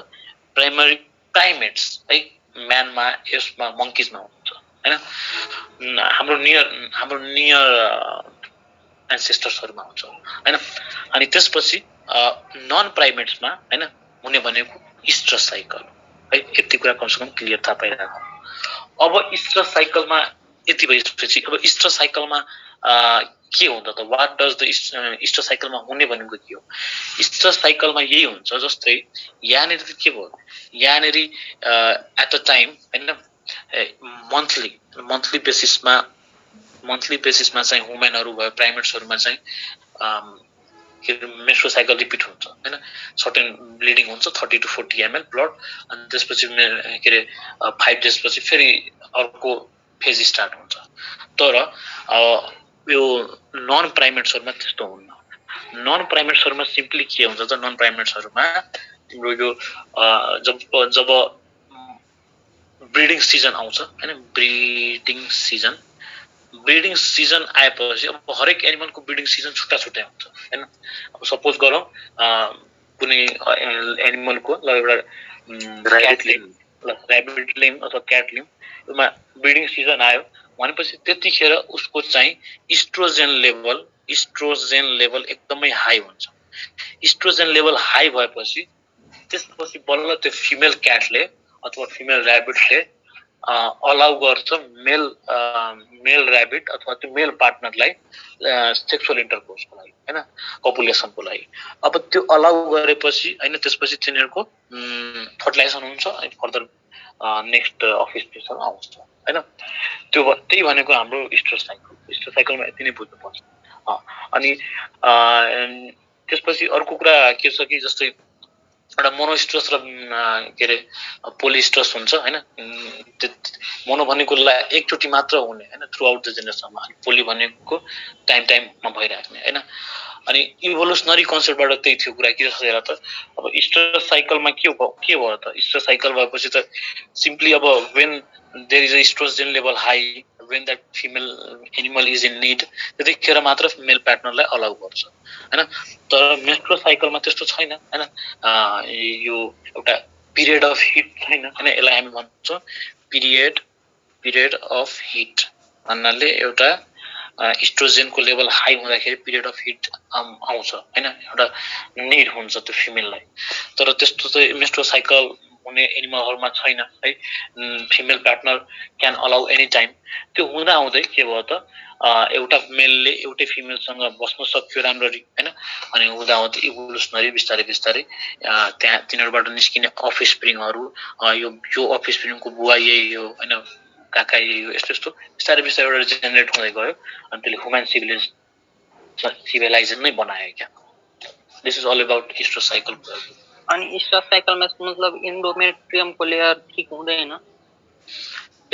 [SPEAKER 1] primary primates है म्यानमा यसमा मंकीजमा हुन्छ हैन हाम्रो नियर एन्सेस्टर्सहरुमा हुन्छ हैन अनि त्यसपछि नन प्राइमेट्समा हैन हुने भनेको इस्ट्रस साइकल है यति कुरा कमसेकम क्लियर थाहा पाइराखौँ अब इस्ट्रस साइकलमा यति भएपछि अब इस्ट्रस साइकलमा के हुन्छ त व्हाट डज द इस्ट्रस साइकलमा हुने भनेको के हो इस्ट्रस साइकलमा यही हुन्छ जस्तै यानेर के भयो यानेर एट अ टाइम हैन मन्थली बेसिसमा चाहिँ वुमेनहरु भयो प्राइमेट्सहरुमा चाहिँ मेन्स्ट्रुअल साइकल रिपिट हुन्छ हैन सर्टेन ब्लिडिङ हुन्छ 30 to 40 ml ब्लड अनि त्यसपछि के रे 5 डेज पछि फेरि अर्को फेज स्टार्ट हुन्छ तर यो नन प्राइमेट्सहरुमा त्यस्तो हुन्न नन प्राइमेट्सहरुमा सिम्पली के हुन्छ त नन प्राइमेट्सहरुमा तिम्रो यो जब ब्रिडिङ सिजन आउँछ हैन ब्रिडिङ सिजन आएपछि अब हरेक एनिमलको ब्रिडिङ सिजन छुट्टा हुन्छ हैन अब सपोज गरौँ कुनै एनिमलको ल एउटा र्याबिट लिम अथवा क्याट लिम यसमा ब्रिडिङ सिजन आयो भनेपछि त्यतिखेर उसको चाहिँ इस्ट्रोजेन लेभल एकदमै हाई हुन्छ इस्ट्रोजेन लेभल हाई भएपछि त्यसपछि बल्ल त्यो फिमेल क्याटले अथवा फिमेल र्याबिटले अलाउ गर्छ मेल र्याबिट अथवा त्यो मेल पार्टनरलाई सेक्सुअल इन्टरकोर्सको लागि हैन कपुलेसनको लागि अब त्यो अलाउ गरेपछि हैन त्यसपछि तिनीहरुको फर्टिलाइजेसन हुन्छ अनि फर्दर नेक्स्ट अफिस आउँछ हैन त्यो त्यही भनेको हाम्रो इस्ट्रस साइकलमा यति नै बुझ्नुपर्छ अनि त्यसपछि अर्को कुरा के छ कि जस्तै एउटा मोनोस्ट्रस र के रे पोलिस्ट्रस हुन्छ हैन मोनो भनेको एकचोटी मात्र हुने हैन थ्रु आउट द जेनेरेसनमा अनि पोली भनेको टाइममा भइराख्ने हैन अनि इभोल्युसनरी कन्सेप्टबाट त्यही थियो कुरा के छ त अब इस्ट्रस साइकलमा के भयो त इस्ट्रस साइकल भएपछि त सिम्पली अब when there is a oestrogen level high when that female animal is in need त्यतिखेर मात्र मेल पार्टनरलाई अलाउ गर्छ हैन तर मेन्स्ट्रुअल साइकलमा त्यस्तो छैन हैन यो एउटा पिरियड अफ हिट छैन हैन यसलाई हामी भन्छौं पिरियड अफ हिट भन्नाले एउटा इस्ट्रोजनको लेभल हाई हुँदाखेरि पिरियड अफ हिट आउँछ हैन एउटा नीड हुन्छ त्यो फिमेललाई तर त्यस्तो चाहिँ मेन्स्ट्रुअल साइकल हुने एनिमलहरुमा छैन है female partner can allow any time त्यो हुँदा हुँदै के भयो त एउटा मेलले एउटै फिमेलसँग बस्न सक्यो राम्ररी हैन अनि हुँदा हुँदै इभोल्युसनरी बिस्तारै त्यहाँ तिनीहरुबाट निस्किने अफस्प्रिङहरु यो अफस्प्रिङको बुवा यही हो हैन काका यही हो यस्तो बिस्तारै एउटा जेनेरेट हुँदै गयो अनि त्यसले ह्युमन सिभिलाइजेसन नै बनायो क्या this is all about oestrus cycle
[SPEAKER 6] अनि इस्ट्रस साइकलमा मतलब एन्डोमेट्रियमको लेयर ठीक हुँदैन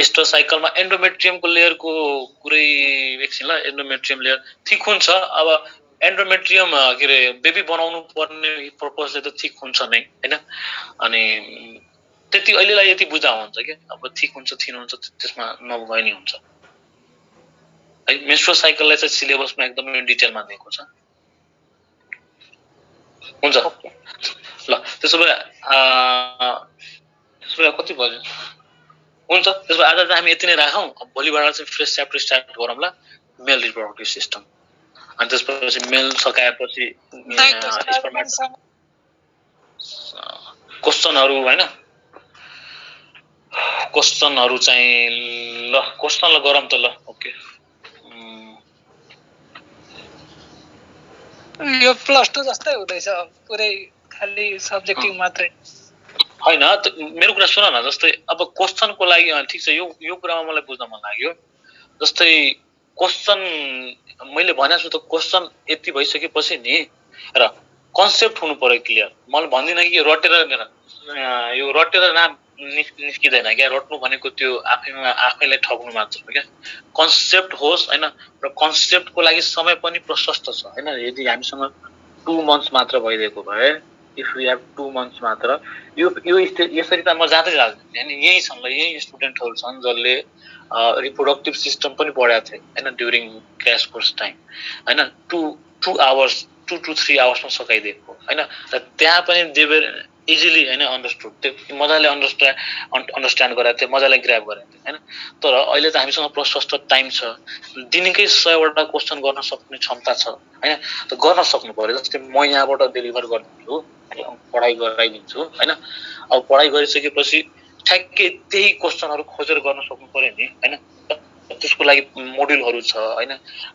[SPEAKER 1] इस्ट्रस साइकलमा एन्डोमेट्रियमको लेयरको कुरै एकछिन ल एन्डोमेट्रियम लेयर ठीक हुन्छ अब एन्डोमेट्रियम के रे बेबी बनाउनु पर्ने पर्पसले त ठीक हुन्छ नै हैन अनि त्यति अहिलेलाई यति बुझा हुन्छ के अब ठीक हुन्छ थिन हुन्छ त्यसमा नभए नि हुन्छ है मेन्स्ट्रुअल साइकललाई चाहिँ सिलेबसमा एकदमै डिटेलमा दिएको छ हुन्छ ल त्यसो भए कति भयो हुन्छ त्यसो भए आज चाहिँ हामी यति नै राखौं भोलिबाट चाहिँ फ्रेस च्याप्टर स्टार्ट गरौँला मेल रिप्रोडक्टिभ सिस्टम अनि त्यसपछि मेल सकाएपछि क्वेशनहरु हैन क्वेशनहरु चाहिँ ल क्वेशन ल गरौँ त ल ओके
[SPEAKER 2] यो प्लस 2 जस्तै हुँदैछ पुरै खाली सब्जेक्टिभ मात्रै
[SPEAKER 1] हैन मेरो कुरा सुन न जस्तै अब क्वेशनको लागि ठीक छ यो कुरामा मलाई बुझ्न मन लाग्यो जस्तै क्वेशन मैले भनेको छु त क्वेशन यति भइसकेपछि नि र कन्सेप्ट हुनु पर्यो क्लियर मैले भन्दिनँ कि यो रटेर नाम निस्किँदैन क्या रट्नु भनेको त्यो आफैलाई ठग्नु मात्र हो क्या कन्सेप्ट होस् हैन र कन्सेप्टको लागि समय पनि प्रशस्त छ हैन यदि हामीसँग 2 मन्थ्स मात्र भइदिएको भए इफ वी हेभ 2 मन्थ्स मात्र यो यसरी त म जाँदै जान्दिनँ हैन यही छन् ल यही स्टुडेन्टहरु छन् जसले रिप्रोडक्टिभ सिस्टम पनि पढाएको थिए हैन ड्युरिङ क्र्यास कोर्स टाइम हैन 2 आवर्स 2 to 3 आवर्समा सकाइदिएको हैन र त्यहाँ पनि देवर इजिली हैन अन्डरस्टुड त्यो मजाले अन्डरस्ट्यान्ड गराएको थियो मजाले ग्र्याब गराएको थियो हैन तर अहिले त हामीसँग प्रशस्त टाइम छ दिनकै 100 वटा क्वेशन गर्न सक्ने क्षमता छ हैन त गर्न सक्नु पर्यो जस्तै म यहाँबाट डेलिभर गर्छु पढाइ गराइदिन्छु हैन अब पढाइ गरिसकेपछि ठ्याक्कै त्यही क्वेशनहरु खोजेर गर्न सक्नु पर्यो नि हैन त्यसको लागि मोड्युलहरु छ हैन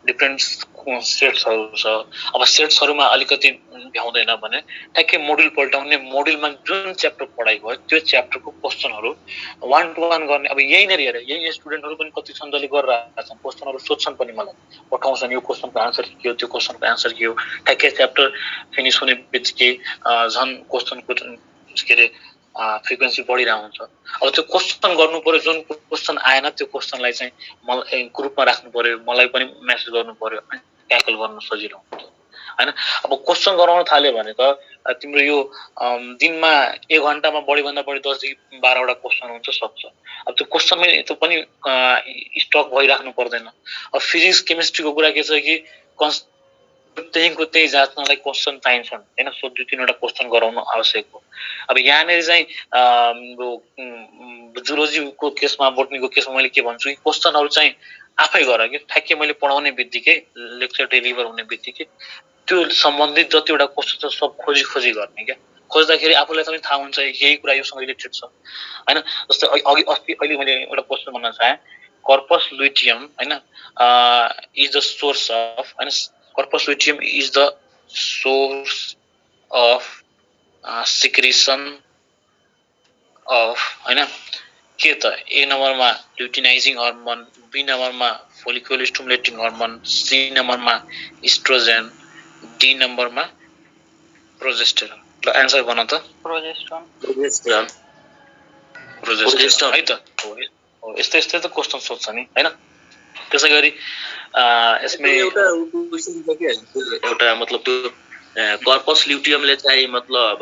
[SPEAKER 1] डिफरेन्ट सेट्सहरु छ अब सेट्सहरुमा अलिकति भ्याउँदैन भने ठ्याक्कै मोड्युल पल्टाउने मोड्युलमा जुन च्याप्टर पढाइ भयो त्यो च्याप्टरको क्वेशनहरु 1 to 1 गर्ने अब यही नै हेरे यही स्टुडेन्टहरु पनि कति छन् जसले गरिरहेका छन् क्वेशनहरु सोध्छन् पनि मलाई पठाउँछन् यो क्वेशनको आन्सर के हो त्यो क्वेशनको आन्सर के हो ठ्याक्कै च्याप्टर फिनिश हुने बित्तिकै झन् क्वेशनको के रे फ्रिक्वेन्सी बढिरहेको हुन्छ अब त्यो क्वेशन गर्नु पर्यो जुन क्वेशन आएन त्यो क्वेशनलाई चाहिँ मलाई ग्रुपमा राख्नु पर्यो मलाई पनि मेसेज गर्नु पर्यो ट्याकल गर्न सजिलो हुन्छ हैन अब क्वेशन गराउन थाल्यो भने त तिम्रो यो दिनमा 1 घण्टामा बढी भन्दा बढी 10 देखि 12 वटा क्वेशन हुन्छ सक्छ अब त्यो क्वेशनमै त्यो पनि स्टक भइराख्नु पर्दैन अब फिजिक्स केमिस्ट्रीको कुरा के छ कि त्यहीको त्यही जाँच्नलाई क्वेशन चाहिन्छन् हैन सो 2-3 वटा क्वेशन गराउनु आवश्यक हो अब यहाँनेर चाहिँ जुलोजीको केसमा बोटनीको केसमा मैले के भन्छु कि क्वेशनहरु चाहिँ आफै गर के ठ्याक्कै मैले पढाउने बित्तिकै लेक्चर डेलिभर हुने बित्तिकै त्यो सम्बन्धित जतिवटा क्वेशन छ सब खोजी गर्ने के खोज्दाखेरि आफूलाई पनि थाहा हुन्छ यही कुरा योसँग रिलेटेड छ हैन जस्तै अस्ति अहिले मैले एउटा क्वेशन भन्न चाहे कर्पस लुटियम हैन इज द सोर्स अफ हैन corpus luteum is the source of secretion of हैन के त ए नम्बरमा ल्युटिनाइजिङ हार्मोन बी नम्बरमा फोलिकुलर स्टिमुलेटिङ हार्मोन सी नम्बरमा इस्ट्रोजन डी नम्बरमा प्रोजेस्टेरोन ल आन्सर भन त
[SPEAKER 6] प्रोजेस्टेरोन
[SPEAKER 1] है त हो यस्तै त क्वेशन सोध्छ नि हैन त्यसैगरी यसमै
[SPEAKER 4] एउटा मतलब त्यो कर्पस ल्युटियमले चाहिँ मतलब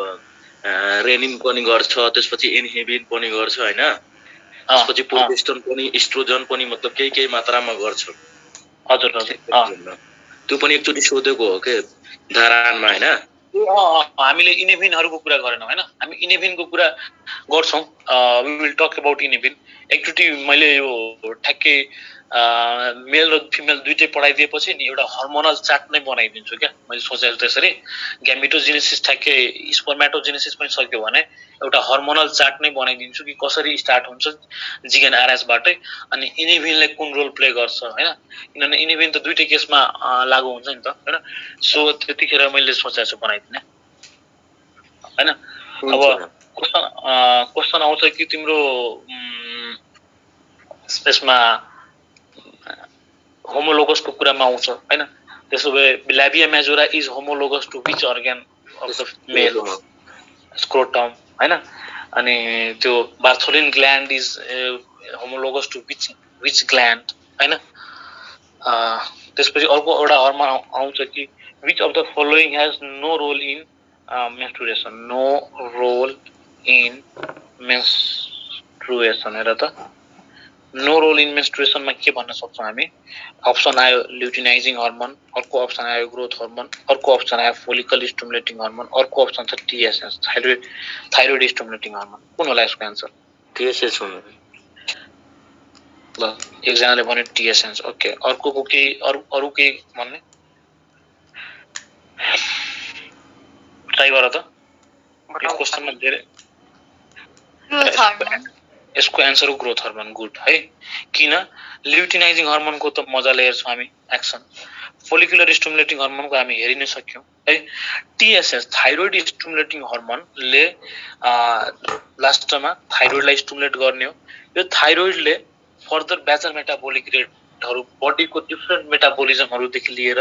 [SPEAKER 4] रेनिन पनि गर्छ त्यसपछि इनहिबिन पनि गर्छ हैन त्यसपछि प्रोजेस्टेरोन पनि इस्ट्रोजन पनि मतलब केही मात्रामा गर्छ
[SPEAKER 1] हजुर
[SPEAKER 4] त्यो पनि एकचोटी सोधेको हो के धारानमा हैन
[SPEAKER 1] हामीले इनहिबिनहरुको कुरा गरेनौ हैन हामी इनहिबिनको कुरा गर्छौं we will talk about inhibin एकचोटी मैले यो ठ्याक्कै मेल र फिमेल दुईटै पढाइदिएपछि नि एउटा हार्मोनल चार्ट नै बनाइदिन्छु क्या मैले सोचेको त्यसरी ग्यामेटोजेनेसिस ठ्याक्कै स्पर्मेटोजेनेसिस पनि सक्यो भने एउटा हार्मोनल चार्ट नै बनाइदिन्छु कि कसरी स्टार्ट हुन्छ जिएनआरएस बाटै अनि इनहिबिनले कुन रोल प्ले गर्छ हैन किनभने इनहिबिन त दुईटै केसमा लागू हुन्छ नि त हैन सो त्यतिखेर मैले सोचेको छु बनाइदिने हैन अब क्वेशन आउँछ कि तिम्रो यसमा होमोलोगसको कुरामा आउँछ हैन त्यसो भए labia majora is homologous to which organ of the male scrotum हैन अनि त्यो Bartholin gland is homologous to which gland हैन त्यसपछि अर्को एउटा हर्मोन आउँछ कि which of the following has no role in menstruation no role in menstruation हेर त नो रोल इन मेन्स्ट्रुएसन मा के भन्न सक्छौं हामी अप्सन आयो ल्युटिनाइजिङ हार्मोन अर्को अप्सन आयो ग्रोथ हार्मोन अर्को अप्सन आयो फोलिकल स्टिमुलेटिङ हार्मोन अर्को अप्सन छ टीएसएच थाइरोइड स्टिमुलेटिङ हार्मोन कुन होला यसको आन्सर
[SPEAKER 4] टीएसएच हुनु
[SPEAKER 1] ल एकजनाले भन्यो टीएसएच ओके अर्कोको के अरु के भन्ने ट्राई गर त यो क्वेशनमा धेरै यसको आन्सर हो ग्रोथ हार्मोन गुड है किन ल्युटिनाइजिङ हार्मोनको त मजाले हेर्छौं हामी एक्सन फोलिकुलर स्टिमुलेटिङ हार्मोनको हामी हेरि नै सक्यौं है टीएसएच थाइरोइड स्टिमुलेटिङ हार्मोनले लास्टमा थाइरोइडलाई स्टिमुलेट गर्ने हो यो थाइरोइडले फर्दर बेजल मेटाबोलिक रेट युनिटहरू बडीको डिफ्रेन्ट मेटाबोलिजमहरूदेखि लिएर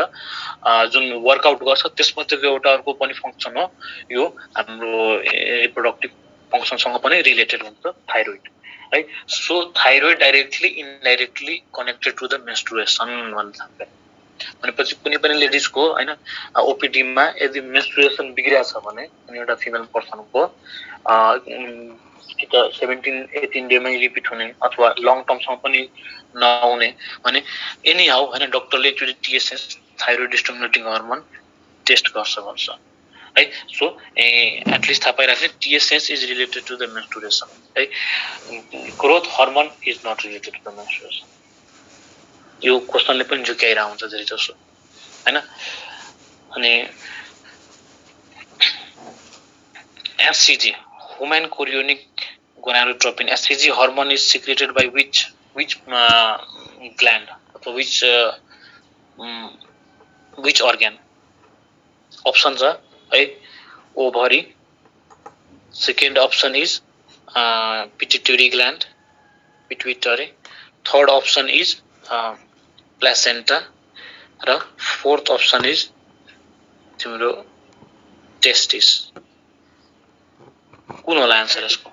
[SPEAKER 1] जुन वर्कआउट गर्छ त्यसमध्येको एउटा अर्को पनि फङ्सन हो यो हाम्रो रिप्रोडक्टिभ फङ्सनसँग पनि रिलेटेड हुन्छ थाइरोइड है so thyroid directly indirectly connected to the menstruation भन्छ भनेपछि कुनै पनि लेडिजको हैन ओपीडीमा यदि मेन्स्ट्रुएसन बिग्रिया छ भने अनि एउटा फिमेल पर्सनको कि त 17-18 डेमै रिपिट हुने अथवा लङ टर्मसम्म पनि नहुने भने एनी हाउ हैन डक्टरले एकचोटि TSH thyroid stimulating hormone test गर्छ भन्छ है सो एटलिस्ट थाहा पाइराख्ने TSH is related to the menstruation है growth hormone is not related to the menstruation यो क्वेशनले पनि झुक्याइरा हुन्छ धेरै जसो हैन अनि HCG human chorionic gonadotropin HCG hormone is secreted by which gland or which organ options are ovary second option is pituitary gland pituitary third option is placenta र fourth option is तिम्रो testis कुन होला answer यसको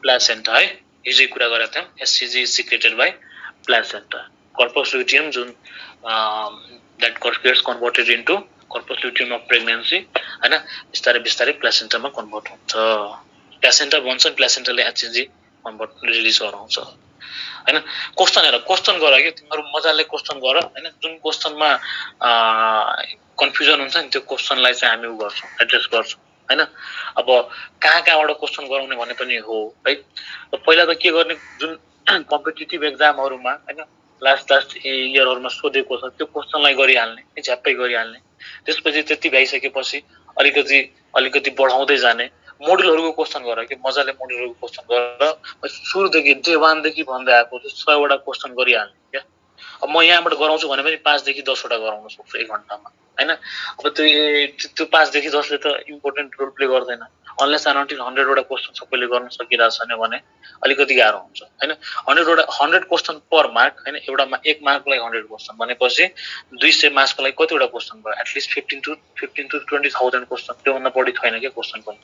[SPEAKER 1] placenta है हिजो कुरा गरेका थियौं HCG is secreted by placenta corpus luteum जुन that gets converted into corpus luteum of pregnancy हैन बिस्तारै बिस्तारै प्लासेन्टामा कन्भर्ट हुन्छ प्लासेन्टा भन्छ प्लासेन्टाले एचसीजी कन्भर्ट रिलिज गराउँछ हैन क्वेशन गर के तिमीहरु मजाले क्वेशन गर हैन जुन क्वेशनमा कन्फ्युजन हुन्छ नि त्यो क्वेशनलाई चाहिँ हामी उ गर्छौं एड्रेस गर्छौं हैन अब कहाँबाट क्वेशन गराउने भन्ने पनि हो है पहिला त के गर्ने जुन कम्पिटिटिभ एक्जामहरुमा हैन लास्ट इयरहरुमा सोधेको छ त्यो क्वेशनलाई गरिहाल्ने झ्याप्पै गरिहाल्ने त्यसपछि त्यति भइसकेपछि अलिकति बढाउँदै जाने मोडुलहरुको क्वेशन गर के मजाले मोडुलहरुको क्वेशन गर सुरुदेखि डे 1 देखि भन्दै आएको 100 वटा क्वेशन गरिहाल्ने के अब म यहाँबाट गराउँछु भने पनि 5 देखि 10 वटा गराउन सक्छु 1 घण्टामा हैन अब त्यो 5 देखि 10 ले त इम्पोर्टेन्ट रोल प्ले गर्दैन अनलेस एन्ड अनटिल 100 वटा क्वेशन सबैले गर्न सकिरहेछ भने अलिकति गाह्रो हुन्छ हैन 100 क्वेशन पर मार्क हैन एउटामा 1 मार्कलाई 100 क्वेशन भनेपछि 200 मार्क्सको लागि कति वटा क्वेशन भयो एटलिस्ट 15 to 20,000 क्वेशन त्यो भन्दा बढी छैन के क्वेशन पनि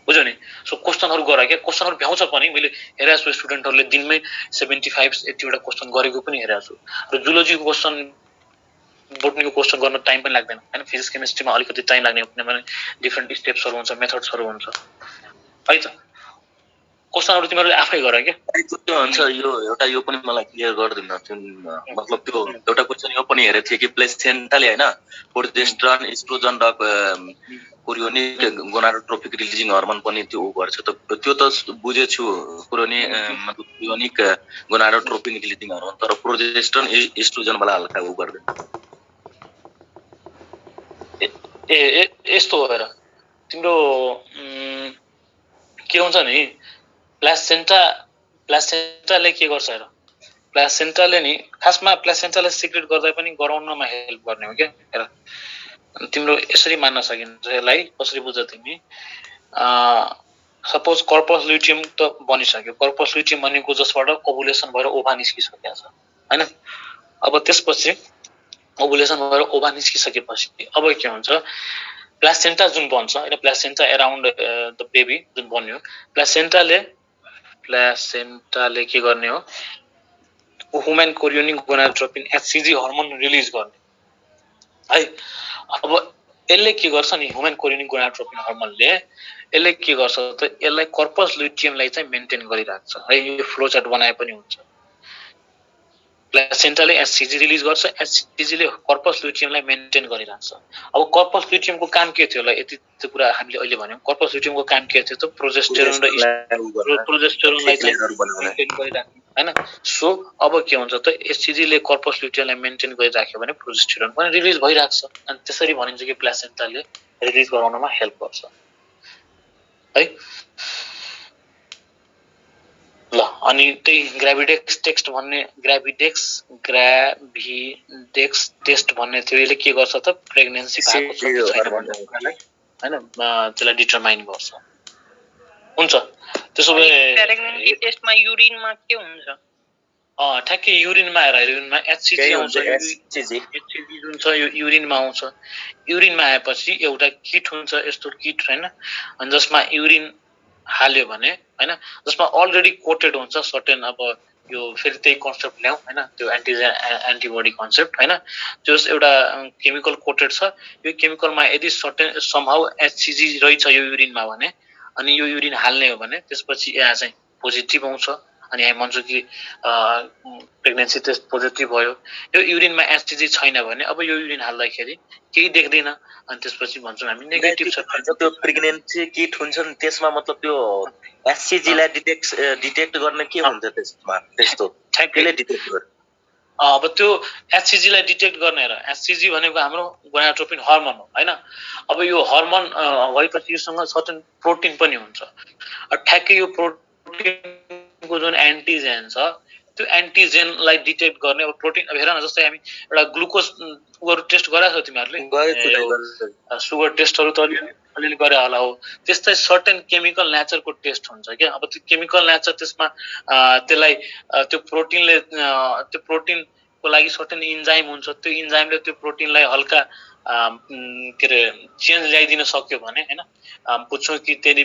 [SPEAKER 1] बुझ्यो नि सो क्वेशनहरु गर के क्वेशनहरु भ्याउँछ पनि मैले हेरेछु स्टुडेन्टहरुले दिनमै 75 80 वटा क्वेशन गरेको पनि हेरेछु र जुलोजीको क्वेशन बोटनीको क्वेशन गर्न टाइम पनि लाग्दैन हैन फिजिक्स केमिस्ट्रीमा अलिकति टाइम लाग्ने किनभने डिफरेन्ट स्टेप्सहरु हुन्छ मेथड्सहरु हुन्छ है त क्वेशनहरु तिमीहरुले आफै गर के
[SPEAKER 4] त्यो हुन्छ यो यो पनि मलाई क्लियर गर्दिन मतलब त्यो एउटा क्वेशन यो पनि हेरे थिए कि प्लेसेन्टाले हैन प्रोजेस्टेरोन एस्ट्रोजन र कोरियोनिक गोनाडोट्रोपिक रिलिजिङ हर्मोन पनि त्यो गर्छ त त्यो त बुझेछु मतलब कोरियोनिक गोनाडोट्रोपिक रिलिजिङ हर्मोन तर प्रोजेस्टेरोन एस्ट्रोजन वाला हल्का उ गर्दैन
[SPEAKER 1] यस्तो हो हेर तिम्रो के हुन्छ नि प्लासेन्टाले के गर्छ हेर प्लासेन्टाले नि खासमा प्लासेन्टाले सिक्रेट गर्दा पनि गराउनमा हेल्प गर्ने हो के हेर तिम्रो यसरी मान्न सकिन्छ यसलाई कसरी बुझ्छ तिमी सपोज कर्पस ल्युटियम त बनिसक्यो कर्पस ल्युटियम भनेको जसबाट ओभुलेसन भएर ओभा निस्किसकेको छ हैन अब त्यसपछि ओभुलेसन भएर ओभा निस्किसकेपछि अब के हुन्छ प्लासेन्टा जुन बन्छ हैन प्लासेन्टा अराउन्ड द बेबी जुन बन्यो प्लासेन्टाले के गर्ने हो human chorionic gonadotropin HCG hormone release गर्ने है अब यसले के गर्छ नि ह्युमन कोरियोनिक गोनाडोट्रोपिन हर्मोनले यसले के गर्छ त यसलाई कर्पस ल्युटियमलाई चाहिँ मेन्टेन गरिराख्छ है यो फ्लो चार्ट बनाए पनि हुन्छ प्लासेन्टाले एचसीजी रिलिज गर्छ एचसीजी ले कर्पस ल्युटियमलाई मेन्टेन गरिराख्छ अब कर्पस ल्युटियमको काम के थियो होला यति त्यो कुरा हामीले अहिले भन्यौं कर्पस ल्युटियमको काम के थियो त प्रोजेस्टेरोन प्रोजेस्टेरोनलाई चाहिँ मेन्टेन गरिराख्ने हैन सो अब के हुन्छ त एचसीजी ले कर्पस ल्युटियमलाई मेन्टेन गरिराख्यो भने प्रोजेस्टेरोन पनि रिलिज भइराख्छ अनि त्यसरी भनिन्छ कि प्लासेन्टाले रिलिज गराउनमा हेल्प गर्छ है ल अनि त्यही ग्राभिडेक्स टेस्ट भन्ने थियो यसले के गर्छ त प्रेग्नेन्सी भएको छ कि छैन भन्ने कुरालाई हैन त्यसलाई डिटरमाइन गर्छ हुन्छ त्यसो भए
[SPEAKER 6] प्रेग्नेन्सी टेस्टमा युरिनमा के हुन्छ
[SPEAKER 1] ठ्याक्कै युरिनमा आएर युरिनमा एचसिजी
[SPEAKER 4] केही
[SPEAKER 1] आउँछ
[SPEAKER 4] हुन्छ एचसिजी
[SPEAKER 1] एचसिजी जुन छ यो युरिनमा आउँछ युरिनमा आएपछि एउटा किट हुन्छ यस्तो किट हैन अनि जसमा युरिन हाल्यो भने हैन जसमा अलरेडी कोटेड हुन्छ सर्टेन अब यो फेरि त्यही कन्सेप्ट ल्याउँ हैन त्यो एन्टिबडी कन्सेप्ट हैन त्यो एउटा केमिकल कोटेड छ यो केमिकलमा यदि सर्टेन समहाउ एचसिजी रहेछ यो युरिनमा भने अनि यो युरिन हाल्ने हो भने त्यसपछि यहाँ चाहिँ पोजिटिभ आउँछ अनि हामी भन्छौँ कि प्रेग्नेन्सी टेस्ट पोजिटिभ भयो यो युरिनमा एचसिजी छैन भने अब यो युरिन हाल्दाखेरि केही देख्दैन अनि त्यसपछि भन्छौँ हामी नेगेटिभ छ
[SPEAKER 4] त्यो प्रेग्नेन्सी किट हुन्छ नि त्यसमा मतलब त्यो एचसिजी लाई डिटेक्ट गर्ने के हुन्छ त्यसमा त्यस्तो
[SPEAKER 1] ठ्याक्कैले
[SPEAKER 4] डिटेक्ट गर्ने
[SPEAKER 1] अब त्यो एचसिजी लाई डिटेक्ट गर्ने हेर एचसिजी भनेको हाम्रो गोनाडोट्रोपिन हर्मोन हो हैन अब यो हर्मोन भएपछि योसँग सर्टेन प्रोटिन पनि हुन्छ ठ्याक्कै यो प्रोटिनको जुन एन्टिजेन छ त्यो एन्टिजेनलाई डिटेक्ट गर्ने अब प्रोटिन अब हेर न जस्तै हामी एउटा ग्लुकोज टेस्ट गराएको छौ तिमीहरूले सुगर टेस्टहरू त अलिअलि गरे होला हो त्यस्तै सर्टेन केमिकल नेचरको टेस्ट हुन्छ क्या अब त्यो केमिकल नेचर त्यसमा त्यसलाई त्यो प्रोटिनको लागि सर्टेन इन्जाइम हुन्छ त्यो इन्जाइमले त्यो प्रोटिनलाई हल्का के अरे चेन्ज ल्याइदिन सक्यो भने हैन बुझ्छौँ कि त्यही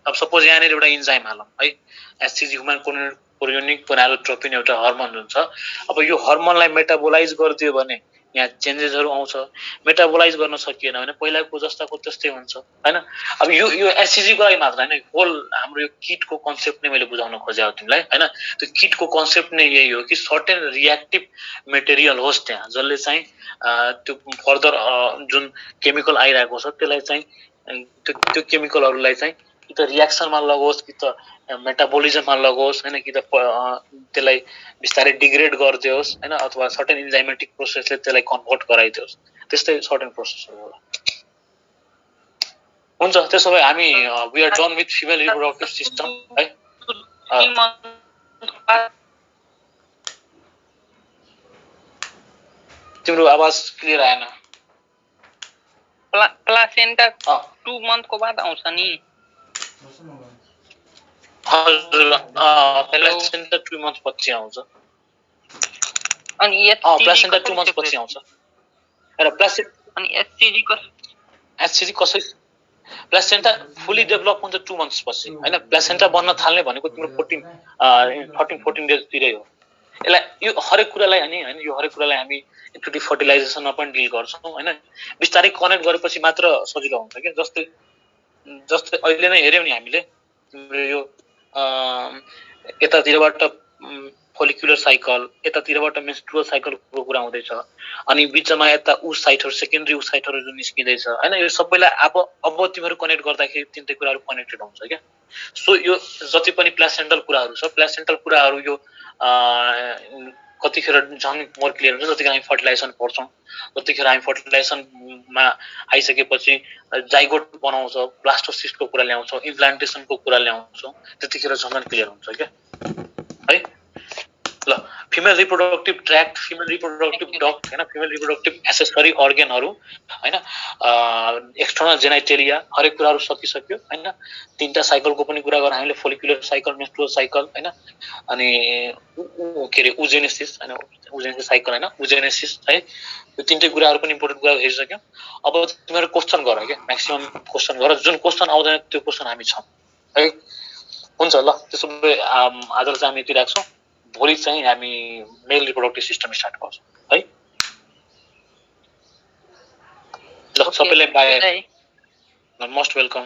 [SPEAKER 1] अब सपोज यहाँनिर एउटा इन्जाइम हालौँ है एचसिजी ह्युमन कोरियोनिक गोनाडोट्रोपिन एउटा हर्मोन हुन्छ अब यो हर्मोनलाई मेटाबोलाइज गरिदियो भने यहाँ चेन्जेसहरू आउँछ मेटाबोलाइज गर्न सकिएन भने पहिलाको जस्ताको त्यस्तै हुन्छ हैन अब यो एचसिजी को लागि मात्र हैन होल हाम्रो यो किटको कन्सेप्ट नै मैले बुझाउन खोजेको तिमीलाई हैन त्यो किटको कन्सेप्ट नै यही हो कि सर्टेन रिएक्टिभ मेटेरियल होस् त्यहाँ जसले चाहिँ त्यो फर्दर जुन केमिकल आइरहेको छ त्यसलाई चाहिँ त्यो केमिकलहरूलाई चाहिँ कि त रियाक्सनमा लगोस् कि त मेटाबोलिजममा लगोस् हैन कि त त्यसलाई बिस्तारै डिग्रेड गरिदियोस् हैन अथवा सर्टेन इन्जाइमेटिक प्रोसेसले त्यसलाई कन्भर्ट गराइदियोस् त्यस्तै सर्टेन प्रोसेसहरू होला हुन्छ त्यसो भए हामी we are done with female reproductive system है तिम्रो आवाज क्लियर आएन
[SPEAKER 6] प्लासेन्टा 2 month को बाद आउँछ नि
[SPEAKER 1] हजुर प्लासेन्टा 2 month पछि आउँछ
[SPEAKER 6] अनि
[SPEAKER 1] प्लासेन्टा 2 month पछि आउँछ र
[SPEAKER 6] अनि
[SPEAKER 1] एचसिजी कसै प्लासेन्टा फुली डेभलप हुन्छ 2 months पछि हैन प्लासेन्टा बन्न थाल्ने भनेको तिम्रो 14 days तिरै हो यसलाई यो हरेक कुरालाई हैन यो हरेक कुरालाई हामी एकचोटि फर्टिलाइजेसनमा पनि डिल गर्छौं हैन बिस्तारै कनेक्ट गरेपछि मात्र सजिलो हुन्छ के जस्तै अहिले नै हेर्यौ नि हामीले तिम्रो यो यतातिरबाट फोलिकुलर साइकल यतातिरबाट मेन्स्ट्रुअल साइकलको कुरा आउँदैछ अनि बिचमा यता साइटहरु सेकेन्डरी साइटहरु जुन निस्किँदैछ हैन यो सबैलाई अब तिमीहरु कनेक्ट गर्दाखेरि तिनटै कुराहरु कनेक्टेड हुन्छ के सो यो जति पनि प्लासेन्टल कुराहरु छ प्लासेन्टल कुराहरु यो कतिखेर झन् मोर क्लियर हुन्छ जतिखेर हामी फर्टिलाइजेसन पढ्छौं जतिखेर हामी फर्टिलाइजेसनमा आइसकेपछि जाइगोट बनाउँछ ब्लास्टोसिस्टको कुरा ल्याउँछौं इम्प्लान्टेसनको कुरा ल्याउँछौं त्यतिखेर झन् क्लियर हुन्छ के है ल female reproductive ट्र्याक्ट female reproductive duct हैन फिमेल रिप्रोडक्टिभ एसेसरी अर्गनहरु हैन एक्सटर्नल जेनाइटेरिया हरेक कुराहरु सकिसक्यो हैन तीनटा साइकलको पनि कुरा गर्न हामीले फोलिकुलर साइकल मेन्स्ट्रुअल साइकल हैन अनि के रे उजेनेसिस हैन उजेनेसिस साइकल हैन उजेनेसिस है यो तीनटै कुराहरु पनि इम्पोर्टेन्ट कुरा हेरिसक्यौ अब तिमीहरु क्वेशन गर के म्याक्सिमम क्वेशन गर जुन क्वेशन आउँदैन त्यो क्वेशन हामी छौं है हुन्छ ल त्यसो भए आजलाई चाहिँ हामी यति राख्छौं भोलि चाहिँ हामी मेल रिप्रोडक्टिभ सिस्टम स्टार्ट गर्छौं है ल सबैलाई बाइ मोस्ट वेलकम